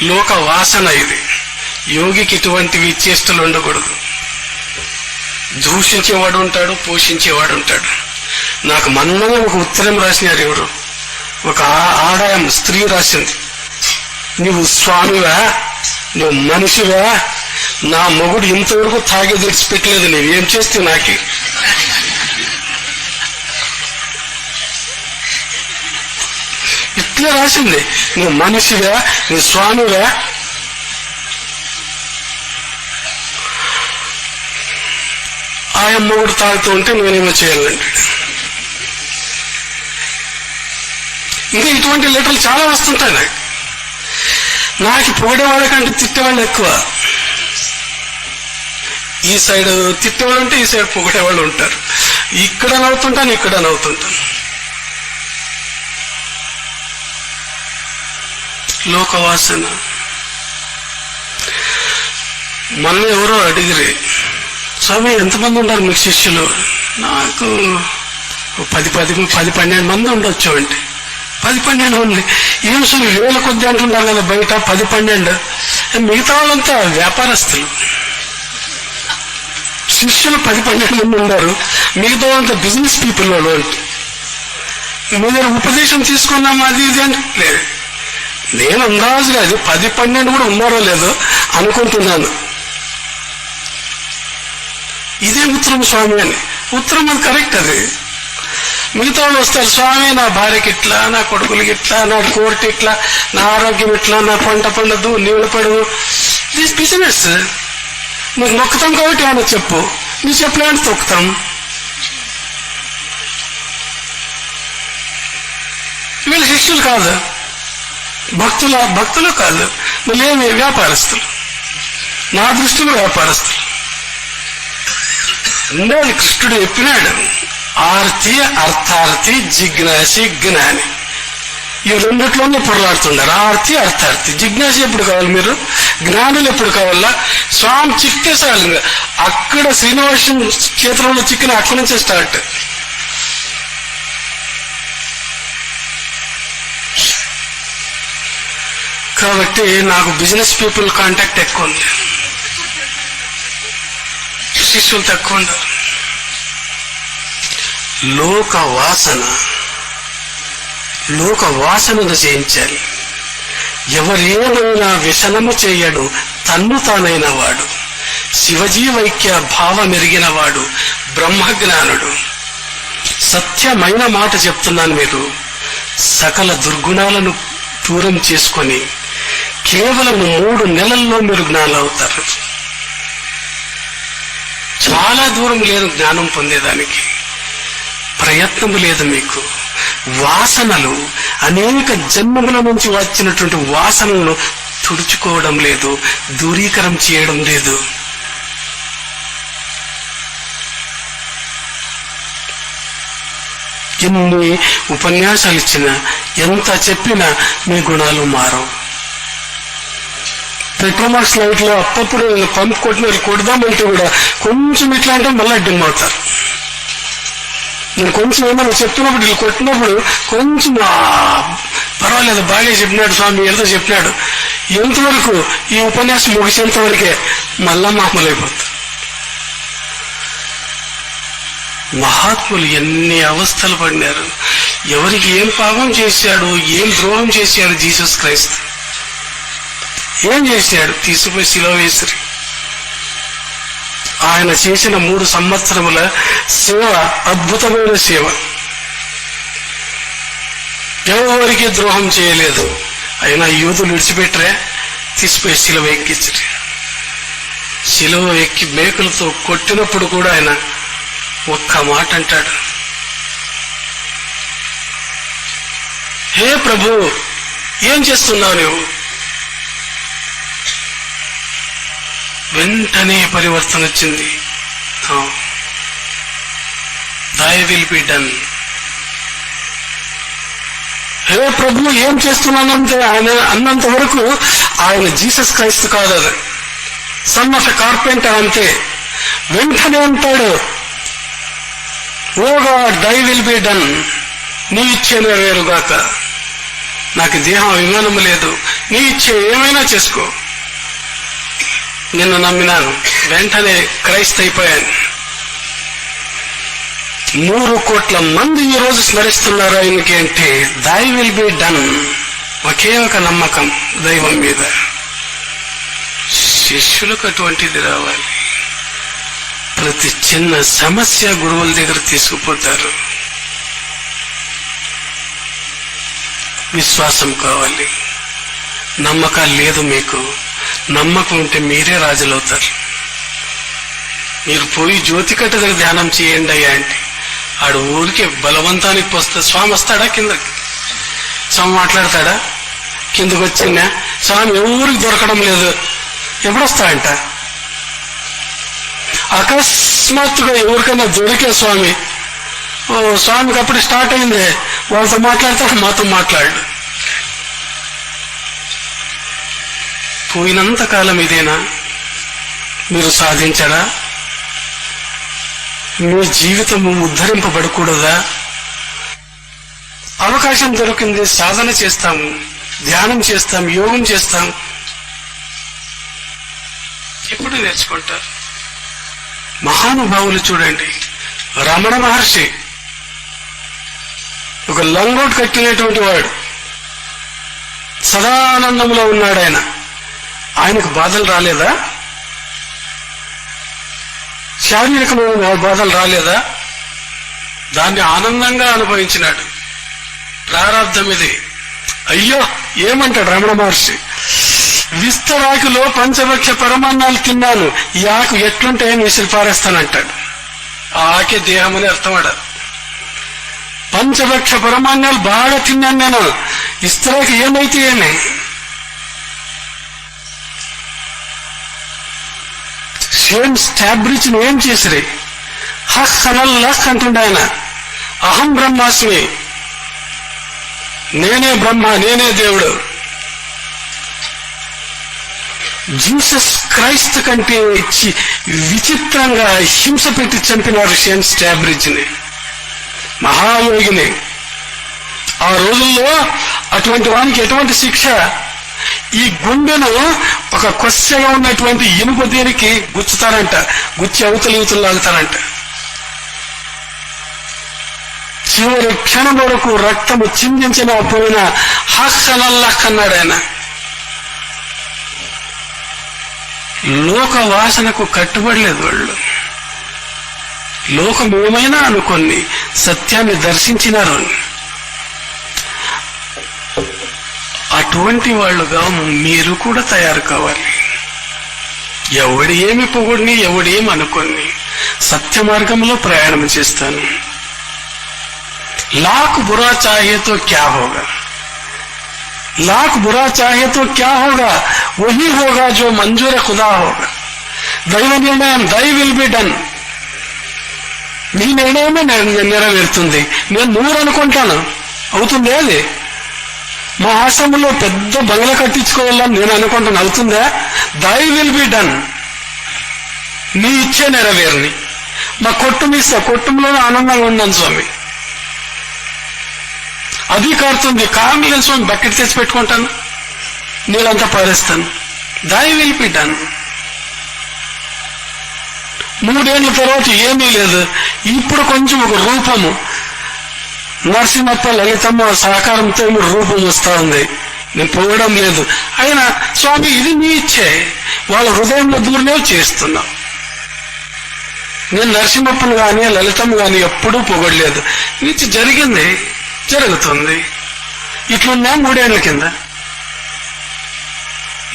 లోక వాసన ఇది. యోగికి ఇటువంటివి చేష్టలు ఉండకూడదు. దూషించేవాడు ఉంటాడు, పోషించేవాడు ఉంటాడు. నాకు మొన్ననే ఒక ఉత్తరం రాసినారు. ఎవరు ఒక ఆడాయం స్త్రీ రాసింది, నువ్వు స్వామివా, నువ్వు మనిషివా, నా మొగుడు ఇంతవరకు తాగే తెచ్చిపెట్టలేదు, నువ్వేం చేస్తే నాకి. ఇట్లా రాసింది. నువ్వు మనిషివా, నువ్వు స్వామివా. ఆయన మొగుడు తాగుతూ ఉంటే నేనేమో చేయాలంటే. ఇంకా ఇటువంటి లెటర్లు చాలా వస్తుంటాయి నాకు పొగిడేవాళ్ళకంటే తిట్టేవాళ్ళు ఎక్కువ. ఈ సైడ్ తిట్టేవాళ్ళు ఉంటే ఈ సైడ్ పొగిడేవాళ్ళు ఉంటారు. ఇక్కడ నవ్వుతుంటాను, ఇక్కడ నవ్వుతుంటాను. లోకవాసన. మొన్న ఎవరో అడిగిరి, స్వామి ఎంతమంది ఉన్నారు మీకు శిష్యులు? నాకు 10-12 మంది ఉండొచ్చు అంటే. 10-12 మంది ఏం స్వామి వేల కొద్ది అంటున్నారు కదా బయట, 10-12. మిగతా వాళ్ళంతా వ్యాపారస్తులు. శిష్యులు 10-12 మంది ఉన్నారు, మిగతా వాళ్ళంతా బిజినెస్ పీపుల్ వాళ్ళు అంటే. మీ దగ్గర ఉపదేశం తీసుకున్నాము అది ఇది అంటే లేదు. నేను అందాజుగా అది 10-12 కూడా ఉన్నారో లేదో అనుకుంటున్నాను. ఇదే ఉత్తరం స్వామి అని. ఉత్తరం అది కరెక్ట్. అది మిగతా వాళ్ళు వస్తారు, స్వామి నా భార్యకి ఇట్లా, నా కొడుకులకి ఇట్లా, నా కోర్టు ఇట్లా, నా ఆరోగ్యం ఇట్లా, నా పంట పండదు, నీళ్ళు పడదు. This business. నువ్వు నొక్కుతాం కాబట్టి ఏమన్నా చెప్పు, నువ్వు చెప్పలేని తొక్కుతాం. వీళ్ళు శిష్యులు కాదు, భక్తులు కాదు, వీళ్ళేమి వ్యాపారస్తులు. నా దృష్టిలో వ్యాపారస్తులు. రెండోది కృష్ణుడు చెప్పినాడు, ఆర్తి, అర్థార్థి, జిజ్ఞాసి, జ్ఞాని. ఈ రెండిట్లోనే పొరలాడుతున్నారు. ఆర్తి, అర్థార్థి. జిజ్ఞాసి ఎప్పుడు కావాలి మీరు? జ్ఞానులు ఎప్పుడు కావాలా? స్వామి చిక్కేసాలి. అక్కడ శ్రీనివాసం క్షేత్రంలో చిక్కిన అక్కడి నుంచే స్టార్ట్. కాబట్టి నాకు బిజినెస్ పీపుల్ కాంటాక్ట్ ఎక్కువ ఉంది. శిష్యులు తక్కువ ఉండరు. లోక వాసనను జయించాలి. ఎవరేమైనా వ్యసనము చేయడు, తన్ను తానైన వాడు, శివజీవైక్య భావమెరిగిన వాడు, బ్రహ్మజ్ఞానుడు. సత్యమైన మాట చెప్తున్నాను. మీరు సకల దుర్గుణాలను దూరం చేసుకొని కేవలం 3 నెలల్లో మీరు జ్ఞానం అవుతారు. చాలా దూరం లేదు జ్ఞానం పొందేదానికి. ప్రయత్నము లేదు మీకు. వాసనలు, అనేక జన్మముల నుంచి వచ్చినటువంటి వాసనలను తుడుచుకోవడం లేదు, దూరీకరం చేయడం లేదు. ఎన్ని ఉపన్యాసాలు ఇచ్చినా, ఎంత చెప్పినా మీ గుణాలు మారవు. పెట్రోమాక్స్ లైట్ లో అప్పుడప్పుడు పంప్ కొట్టిన కొడదామంటే కూడా కొంచెం ఇట్లా అంటే మళ్ళీ డిమ్ అవుతారు. నేను కొంచెం ఏమైనా చెప్తున్నప్పుడు వీళ్ళు కొట్టినప్పుడు కొంచెం పర్వాలేదు, బాగా చెప్పినాడు స్వామి, ఏదో చెప్పినాడు, ఎంతవరకు ఈ ఉపన్యాసం ముగిసేంత వరకే మళ్ళా మామూలు అయిపోతుంది. మహాత్ములు ఎన్ని అవస్థలు పడినారు. ఎవరికి ఏం పాపం చేశాడు, ఏం ద్రోహం చేశాడు జీసస్ క్రైస్తు? ఏం చేశాడు? తీసుకుపోయి శిలువ వేసిరి. ఆయన చేసిన 3 సంవత్సరముల సేవ అద్భుతమైన సేవ. ఎవరికి ద్రోహం చేయలేదు. అయినా యూదులు విడిచిపెట్టరే, తీసిపోయి శిలువ ఎక్కించరు. శిలువ ఎక్కి మేకులతో కొట్టినప్పుడు కూడా ఆయన ఒక్క మాట అంటాడు, హే ప్రభు, ఏం చేస్తున్నావు నువ్వు? వెంటనే పరివర్తన వచ్చింది. Thy will be done. హే ప్రభు, ఏం చేస్తున్నానంటే ఆయన అన్నంత వరకు ఆయన జీసస్ క్రైస్తు కాదు, అది సన్ ఆఫ్ ఎ కార్పెంటర్ అంతే. వెంటనే అంటాడు, oh God, thy will be done, నీ ఇచ్చే నెరవేరుగాక. నాకు దేహం అభిమానం లేదు, నీ ఇచ్చే ఏమైనా చేసుకో. నిన్ను నమ్మినాను, వెంటనే క్రైస్తు అయిపోయాను. 3 కోట్ల మంది ఈ రోజు స్మరిస్తున్నారు ఆయనకి అంటే దై విల్ బి డన్. ఒకే ఒక నమ్మకం దైవం మీద. శిష్యులకు అటువంటిది రావాలి. ప్రతి చిన్న సమస్య గురువుల దగ్గర తీసుకుపోతారు. విశ్వాసం కావాలి. నమ్మకాలు లేదు మీకు. నమ్మకం ఉంటే మీరే రాజులవుతారు. మీరు పోయి జ్యోతికట్ట దగ్గర ధ్యానం చేయండి అయ్యా అంటే ఆడు ఊరికే బలవంతానికి పోస్తే స్వామి వస్తాడా? కిందకి స్వామి మాట్లాడతాడా? కిందకు వచ్చిందా? స్వామి ఎవరికి దొరకడం లేదు, ఎప్పుడొస్తాడంట? అకస్మాత్తుగా ఎవరికైనా దొరికే స్వామి, ఓ స్వామికి అప్పుడు స్టార్ట్ అయింది, వాళ్ళతో మాట్లాడతాడు, మాతో మాట్లాడు. పోయినంత కాలం ఇదేనా? మీరు సాధించరా? మీ జీవితం ఉద్ధరింపబడకూడదా? అవకాశం దొరికింది, సాధన చేస్తాము, ధ్యానం చేస్తాం, యోగం చేస్తాం. ఎప్పుడు నేర్చుకుంటారు? మహానుభావులు చూడండి. రమణ మహర్షి ఒక లంగోట్ కట్టినటువంటి వాడు, సదానందంలో ఉన్నాడు. ఆయనకు బాధలు రాలేదా? శారీరకమైన బాధలు రాలేదా? దాన్ని ఆనందంగా అనుభవించినాడు. ప్రారంధం ఇది. అయ్యో ఏమంటాడు రమణ మహర్షి? విస్తరాకులో పంచభక్ష పరమాన్నాలు తిన్నాను, ఈ ఆకు ఎట్లుంటే విసిరి పారేస్తానంటాడు. ఆ ఆకే దేహం అని అర్థమడ. పంచభక్ష పరమాన్నాలు బాగా తిన్నాను నేను, ఇస్తరాకు ఏమైతే ఏమి? సేమ్ స్టాబ్రిచ్ ఏం చేసిరి? హక్ అనల్లహ్ అంటుండే ఆయన. అహం బ్రహ్మాస్మి, నేనే బ్రహ్మ, నేనే దేవుడు. జీసస్ క్రైస్తు కంటే విచిత్రంగా హింస పెట్టి చంపినారు సేమ్ స్టాబ్రిచ్ ని, మహాయోగిని. ఆ రోజుల్లో అటువంటి వానికి ఎటువంటి శిక్ష? ఈ గుండెను ఒక కొస్సగా ఉన్నటువంటి ఇనుప దేనికి గుచ్చుతారంట, గుచ్చి అవతలు లాగుతారంట. చివరి క్షణం వరకు రక్తము చిందించిన పోయిన హక్కనల్లక్కన్నాడు ఆయన. లోక వాసనకు కట్టుబడలేదు వాళ్ళు. లోకం ఏమైనా అనుకొని సత్యాన్ని దర్శించినారు. అటువంటి వాళ్ళుగా మీరు కూడా తయారు కావాలి. ఎవడు ఏమి పొగుడిని, ఎవడేమి అనుకొని సత్య మార్గంలో ప్రయాణం చేస్తాను. लाख बुरा चाहिए तो क्या होगा, लाख बुरा चाहिए तो क्या होगा, वही होगा जो मंजूर खुदा होगा. దైవ నిర్ణయం, దై విల్ బి డన్. నీ నిర్ణయమే నెరవేరుతుంది. నేను 100 అనుకుంటాను, అవుతుంది. అది మా ఆశ్రమంలో పెద్ద బంగ్లా కట్టించుకోవాలని నేను అనుకుంటాను, అవుతుందా? దై విల్ బి డన్. నీ ఇచ్చే నెరవేరుని. మా కొట్టు ఇస్తా, కొట్టులో ఆనందంగా ఉన్నాను స్వామి. అది కారుతుంది, కారణం స్వామి బకెట్ తెచ్చి పెట్టుకుంటాను, నీళ్ళంతా పారేస్తాను. దై విల్ బి డన్. 3 ఏళ్ల తర్వాత ఏమీ లేదు. ఇప్పుడు కొంచెం ఒక రూపము, నరసింహప్ప లలితమ్మ సహకారంతో రూపం వస్తా ఉంది. నేను పోవడం లేదు. అయినా స్వామి ఇది నీ ఇచ్చే, వాళ్ళ హృదయంలో దూరనే చేస్తున్నా. నేను నరసింహప్పను కానీ లలితమ్మ కానీ ఎప్పుడూ పొగడలేదు. ఇది జరిగింది, జరుగుతుంది. ఇట్లున్నా 3 ఏళ్ల కింద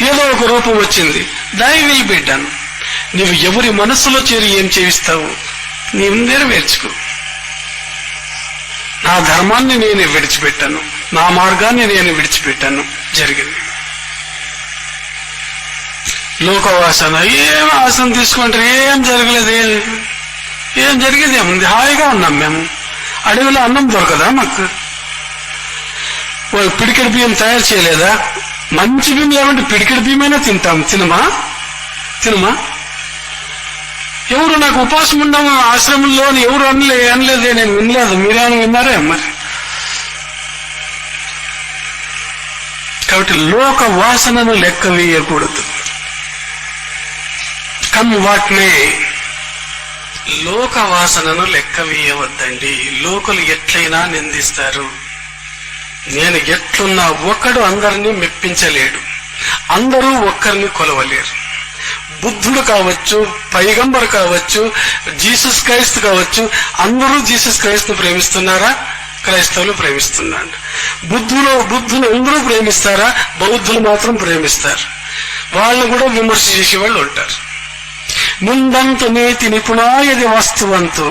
ఏదో ఒక రూపం వచ్చింది. దై విల్ బి డన్. నీవు ఎవరి మనస్సులో చేరి ఏం చేయిస్తావు, నీవు నెరవేర్చుకో. నా ధర్మాన్ని నేను విడిచిపెట్టాను, నా మార్గాన్ని నేను విడిచిపెట్టాను. జరిగింది. లోకవాసన ఏం ఆసన తీసుకుంటారు, ఏం జరగలేదు. ఏం జరిగేది ఏముంది, హాయిగా ఉన్నాం మేము. అడవిలో అన్నం దొరకదా మాకు? వాళ్ళు పిడికెడు బియ్యం తయారు చేయలేదా? మంచి బియ్యం లేవంటే పిడికెడు బియ్యమైనా తింటాం. తినమా? ఎవరు నాకు ఉపాసం ఉన్నాము ఆశ్రమంలో ఎవరు అనలేదే, నేను వినలేదు. మీరేమైనా విన్నారే మరి? కాబట్టి లోక వాసనను లెక్క వేయకూడదు. కమ్ వాట్ మే, లోక వాసనను లెక్క వేయవద్దండి. లోకలు ఎట్లయినా నిందిస్తారు. నేను ఎట్లున్నా ఒకడు అందరినీ మెప్పించలేడు, అందరూ ఒక్కరిని కొలవలేరు. బుద్ధుడు కావచ్చు, పైగంబర్ కావచ్చు, జీసస్ క్రైస్తు కావచ్చు, అందరూ జీసస్ క్రైస్తును ప్రేమిస్తున్నారా? క్రైస్తవులు ప్రేమిస్తున్నాడు. బుద్ధులు అందరూ ప్రేమిస్తారా? బౌద్ధులు మాత్రం ప్రేమిస్తారు. వాళ్ళని కూడా విమర్శ చేసే వాళ్ళు ఉంటారు. ముందంతు నీతి నిపుణాయది వస్తువంతు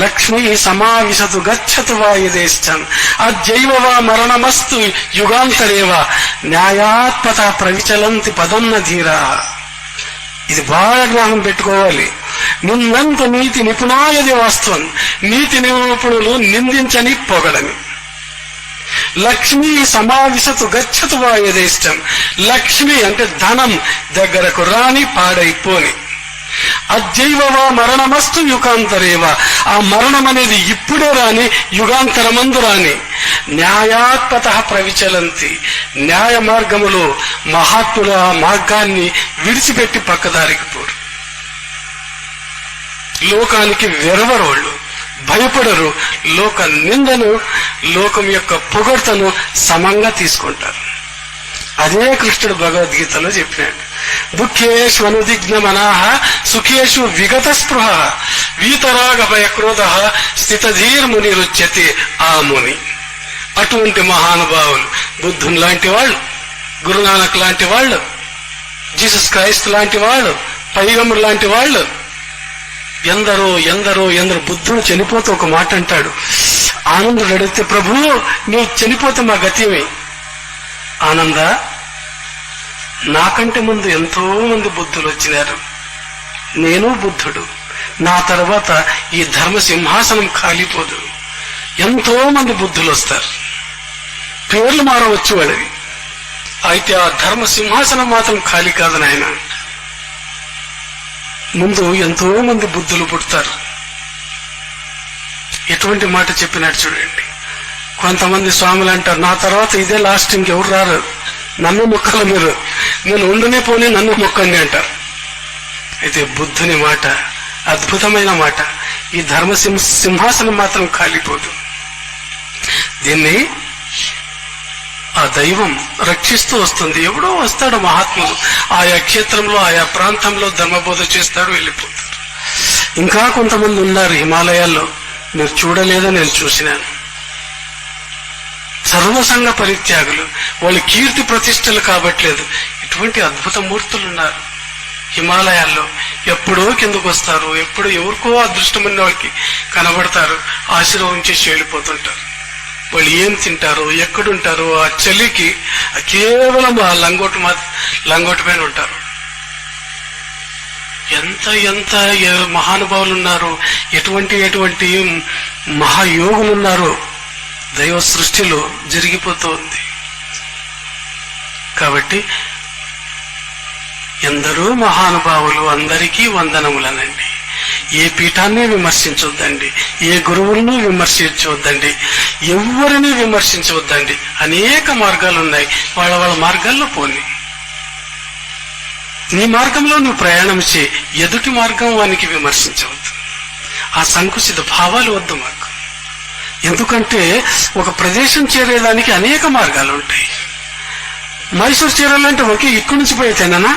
లక్ష్మీ సమావిశతు గచ్చతు వాయుదేశం అద్యైవ వా మరణమస్తు యుగాంతరేవా న్యాయాత్మత ప్రవిచలంతి పదన్న ధీరా. ఇది బాగా జ్ఞానం పెట్టుకోవాలి. ముందంత నీతి నిపుణాయది వాస్తవం, నీతి నిపుణులు నిందించని పొగడని. లక్ష్మీ సమావిశతు గచ్చతు వాయుదేశం, లక్ష్మి అంటే ధనం దగ్గరకు రాని పాడైపోని. అద్యైవవా మరణమస్తు యుగాంతరేవా, ఆ మరణం అనేది ఇప్పుడే రాని, యుగాంతరమందు రాని. న్యాయాత్మత ప్రవిచలంతి, న్యాయ మార్గములో మహాత్ములు ఆ మార్గాన్ని విడిచిపెట్టి పక్కదారికి పోరు. లోకానికి వెరవరోళ్ళు, భయపడరు. లోక నిందను, లోకం యొక్క పొగడ్తను సమంగా తీసుకుంటారు. అదే కృష్ణుడు భగవద్గీతలో చెప్పినాడు. దుఃఖేషు అనుదిగ్న మనాహ సుఖేషు విగత స్పృహ వీతరాగ భయక్రోధ స్థితధీర్మునిరుచ్యతే ఆ ముని. అటువంటి మహానుభావులు, బుద్ధుని లాంటి వాళ్ళు, గురునానక్ లాంటి వాళ్ళు, జీసస్ క్రైస్తు లాంటి వాళ్ళు, పైగంబర్ లాంటి వాళ్ళు, ఎందరో ఎందరో ఎందరో. బుద్ధుడు చనిపోతే ఒక మాట అంటాడు. ఆనందుడు అడిగితే, ప్రభు నీవు చనిపోతే మా గత్యమే. ఆనంద, నాకంటే ముందు ఎంతో మంది బుద్ధులు వచ్చినారు, నేను బుద్ధుడు. నా తర్వాత ఈ ధర్మ సింహాసనం ఖాళీపోదు. ఎంతో మంది బుద్ధులు వస్తారు, పేర్లు మారవచ్చు వాళ్ళవి, అయితే ఆ ధర్మ సింహాసనం మాత్రం ఖాళీ కాదు నాయన. ముందు ఎంతో మంది బుద్ధులు పుడతారు. ఎటువంటి మాట చెప్పినట్టు చూడండి. కొంతమంది స్వాములు అంటారు, నా తర్వాత ఇదే లాస్ట్, ఇంకెవరు రారు, నన్ను మొక్కలు మీరు, నేను ఉండనే పోనీ నన్ను మొక్కండి అంటారు. అయితే బుద్ధుని మాట అద్భుతమైన మాట. ఈ ధర్మ సింహాసనం మాత్రం ఖాళీపోదు. దీన్ని ఆ దైవం రక్షిస్తూ వస్తుంది. ఎవడో వస్తాడు మహాత్ముడు, ఆయా క్షేత్రంలో ఆయా ప్రాంతంలో ధర్మబోధ చేస్తాడు, వెళ్ళిపోతారు. ఇంకా కొంతమంది ఉన్నారు హిమాలయాల్లో, మీరు చూడలేదో నేను చూసినాను. సర్వసంగ పరిత్యాగులు, వాళ్ళు కీర్తి ప్రతిష్టలు కాబట్లేదు. ఇటువంటి అద్భుత మూర్తులు ఉన్నారు హిమాలయాల్లో. ఎప్పుడో కిందకు వస్తారు, ఎప్పుడు ఎవరికో అదృష్టమైన వాళ్ళకి కనబడతారు, ఆశీర్వదించేసి వెళ్ళిపోతుంటారు. వాళ్ళు ఏం తింటారు, ఎక్కడుంటారు, ఆ చలికి కేవలం ఆ లంగోటి పైన ఉంటారు. ఎంత ఎంత మహానుభావులు ఉన్నారు, ఎటువంటి మహాయోగులు ఉన్నారు దైవ సృష్టిలో జరిగిపోతుంది. కాబట్టి ఎందరో మహానుభావులు, అందరికీ వందనములనండి. ఏ పీఠాన్ని విమర్శించవద్దండి, ఏ గురువులను విమర్శించవద్దండి, ఎవరిని విమర్శించవద్దండి. అనేక మార్గాలు ఉన్నాయి, వాళ్ళ వాళ్ళ మార్గాల్లో పోని. నీ మార్గంలో నువ్వు ప్రయాణం చేయి, ఎదుటి మార్గం వానికి విమర్శించవద్దు. ఆ సంకుచిత భావాలు వద్దు మాకు. ఎందుకంటే ఒక ప్రదేశం చేరేదానికి అనేక మార్గాలు ఉంటాయి. మైసూరు చేరాలంటే ఒకే ఇక్కడి నుంచి పోయితేనా,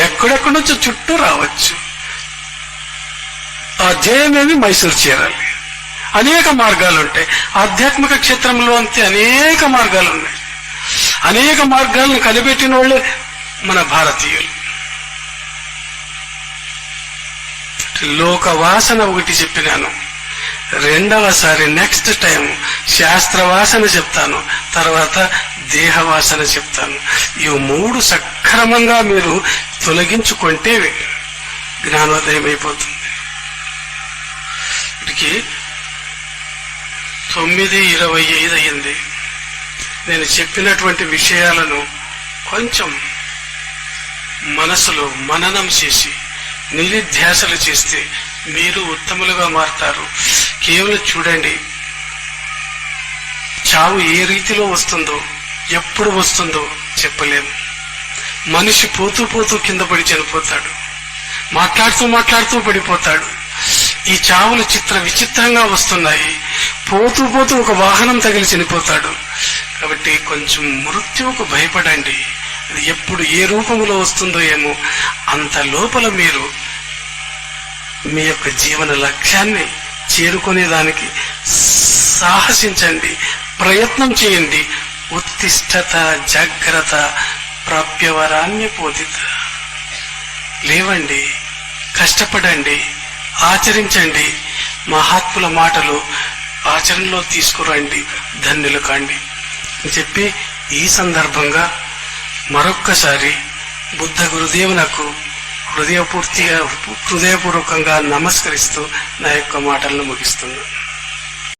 ఎక్కడెక్కడి నుంచో చుట్టూ రావచ్చు. ఆ ధ్యేయమేమి మైసూరు చేరాలి. అనేక మార్గాలు ఉంటాయి. ఆధ్యాత్మిక క్షేత్రంలో అంతే అనేక మార్గాలు ఉన్నాయి. అనేక మార్గాలను కనిపెట్టిన వాళ్ళే మన భారతీయులు. లోక వాసన ఒకటి చెప్పినాను, రెండవసారి నెక్స్ట్ టైం శాస్త్రవాసన చెప్తాను, తర్వాత దేహవాసన చెప్తాను. ఇవి మూడు సక్రమంగా మీరు తొలగించుకుంటే జ్ఞానోదయం అయిపోతుంది. ఇప్పటికి 9:25 అయింది. నేను చెప్పినటువంటి విషయాలను కొంచెం మనసులో మననం చేసి నిధిధ్యాసలు చేస్తే మీరు ఉత్తములుగా మారతారు. కేవలం చూడండి, చావు ఏ రీతిలో వస్తుందో, ఎప్పుడు వస్తుందో చెప్పలేము. మనిషి పోతూ పోతూ కింద పడి చనిపోతాడు, మాట్లాడుతూ పడిపోతాడు. ఈ చావులు విచిత్రంగా వస్తున్నాయి. పోతూ పోతూ ఒక వాహనం తగిలి చనిపోతాడు. కాబట్టి కొంచెం మృత్యువుకు భయపడండి. అది ఎప్పుడు ఏ రూపంలో వస్తుందో ఏమో. అంత లోపల మీరు మీ యొక్క జీవన లక్ష్యాన్ని చేరుకునేదానికి సాహసించండి, ప్రయత్నం చేయండి. ఉత్తిష్టత జాగ్రత్త ప్రాప్యవరాన్య పోదిత. లేవండి, కష్టపడండి, ఆచరించండి. మహాత్ముల మాటలు ఆచరణలో తీసుకురండి, ధన్యులు కాండి అని చెప్పి ఈ సందర్భంగా మరొక్కసారి బుద్ధ గురుదేవునకు హృదయపూర్వకంగా నమస్కరిస్తూ నా యొక్క మాటలను ముగిస్తున్నాను.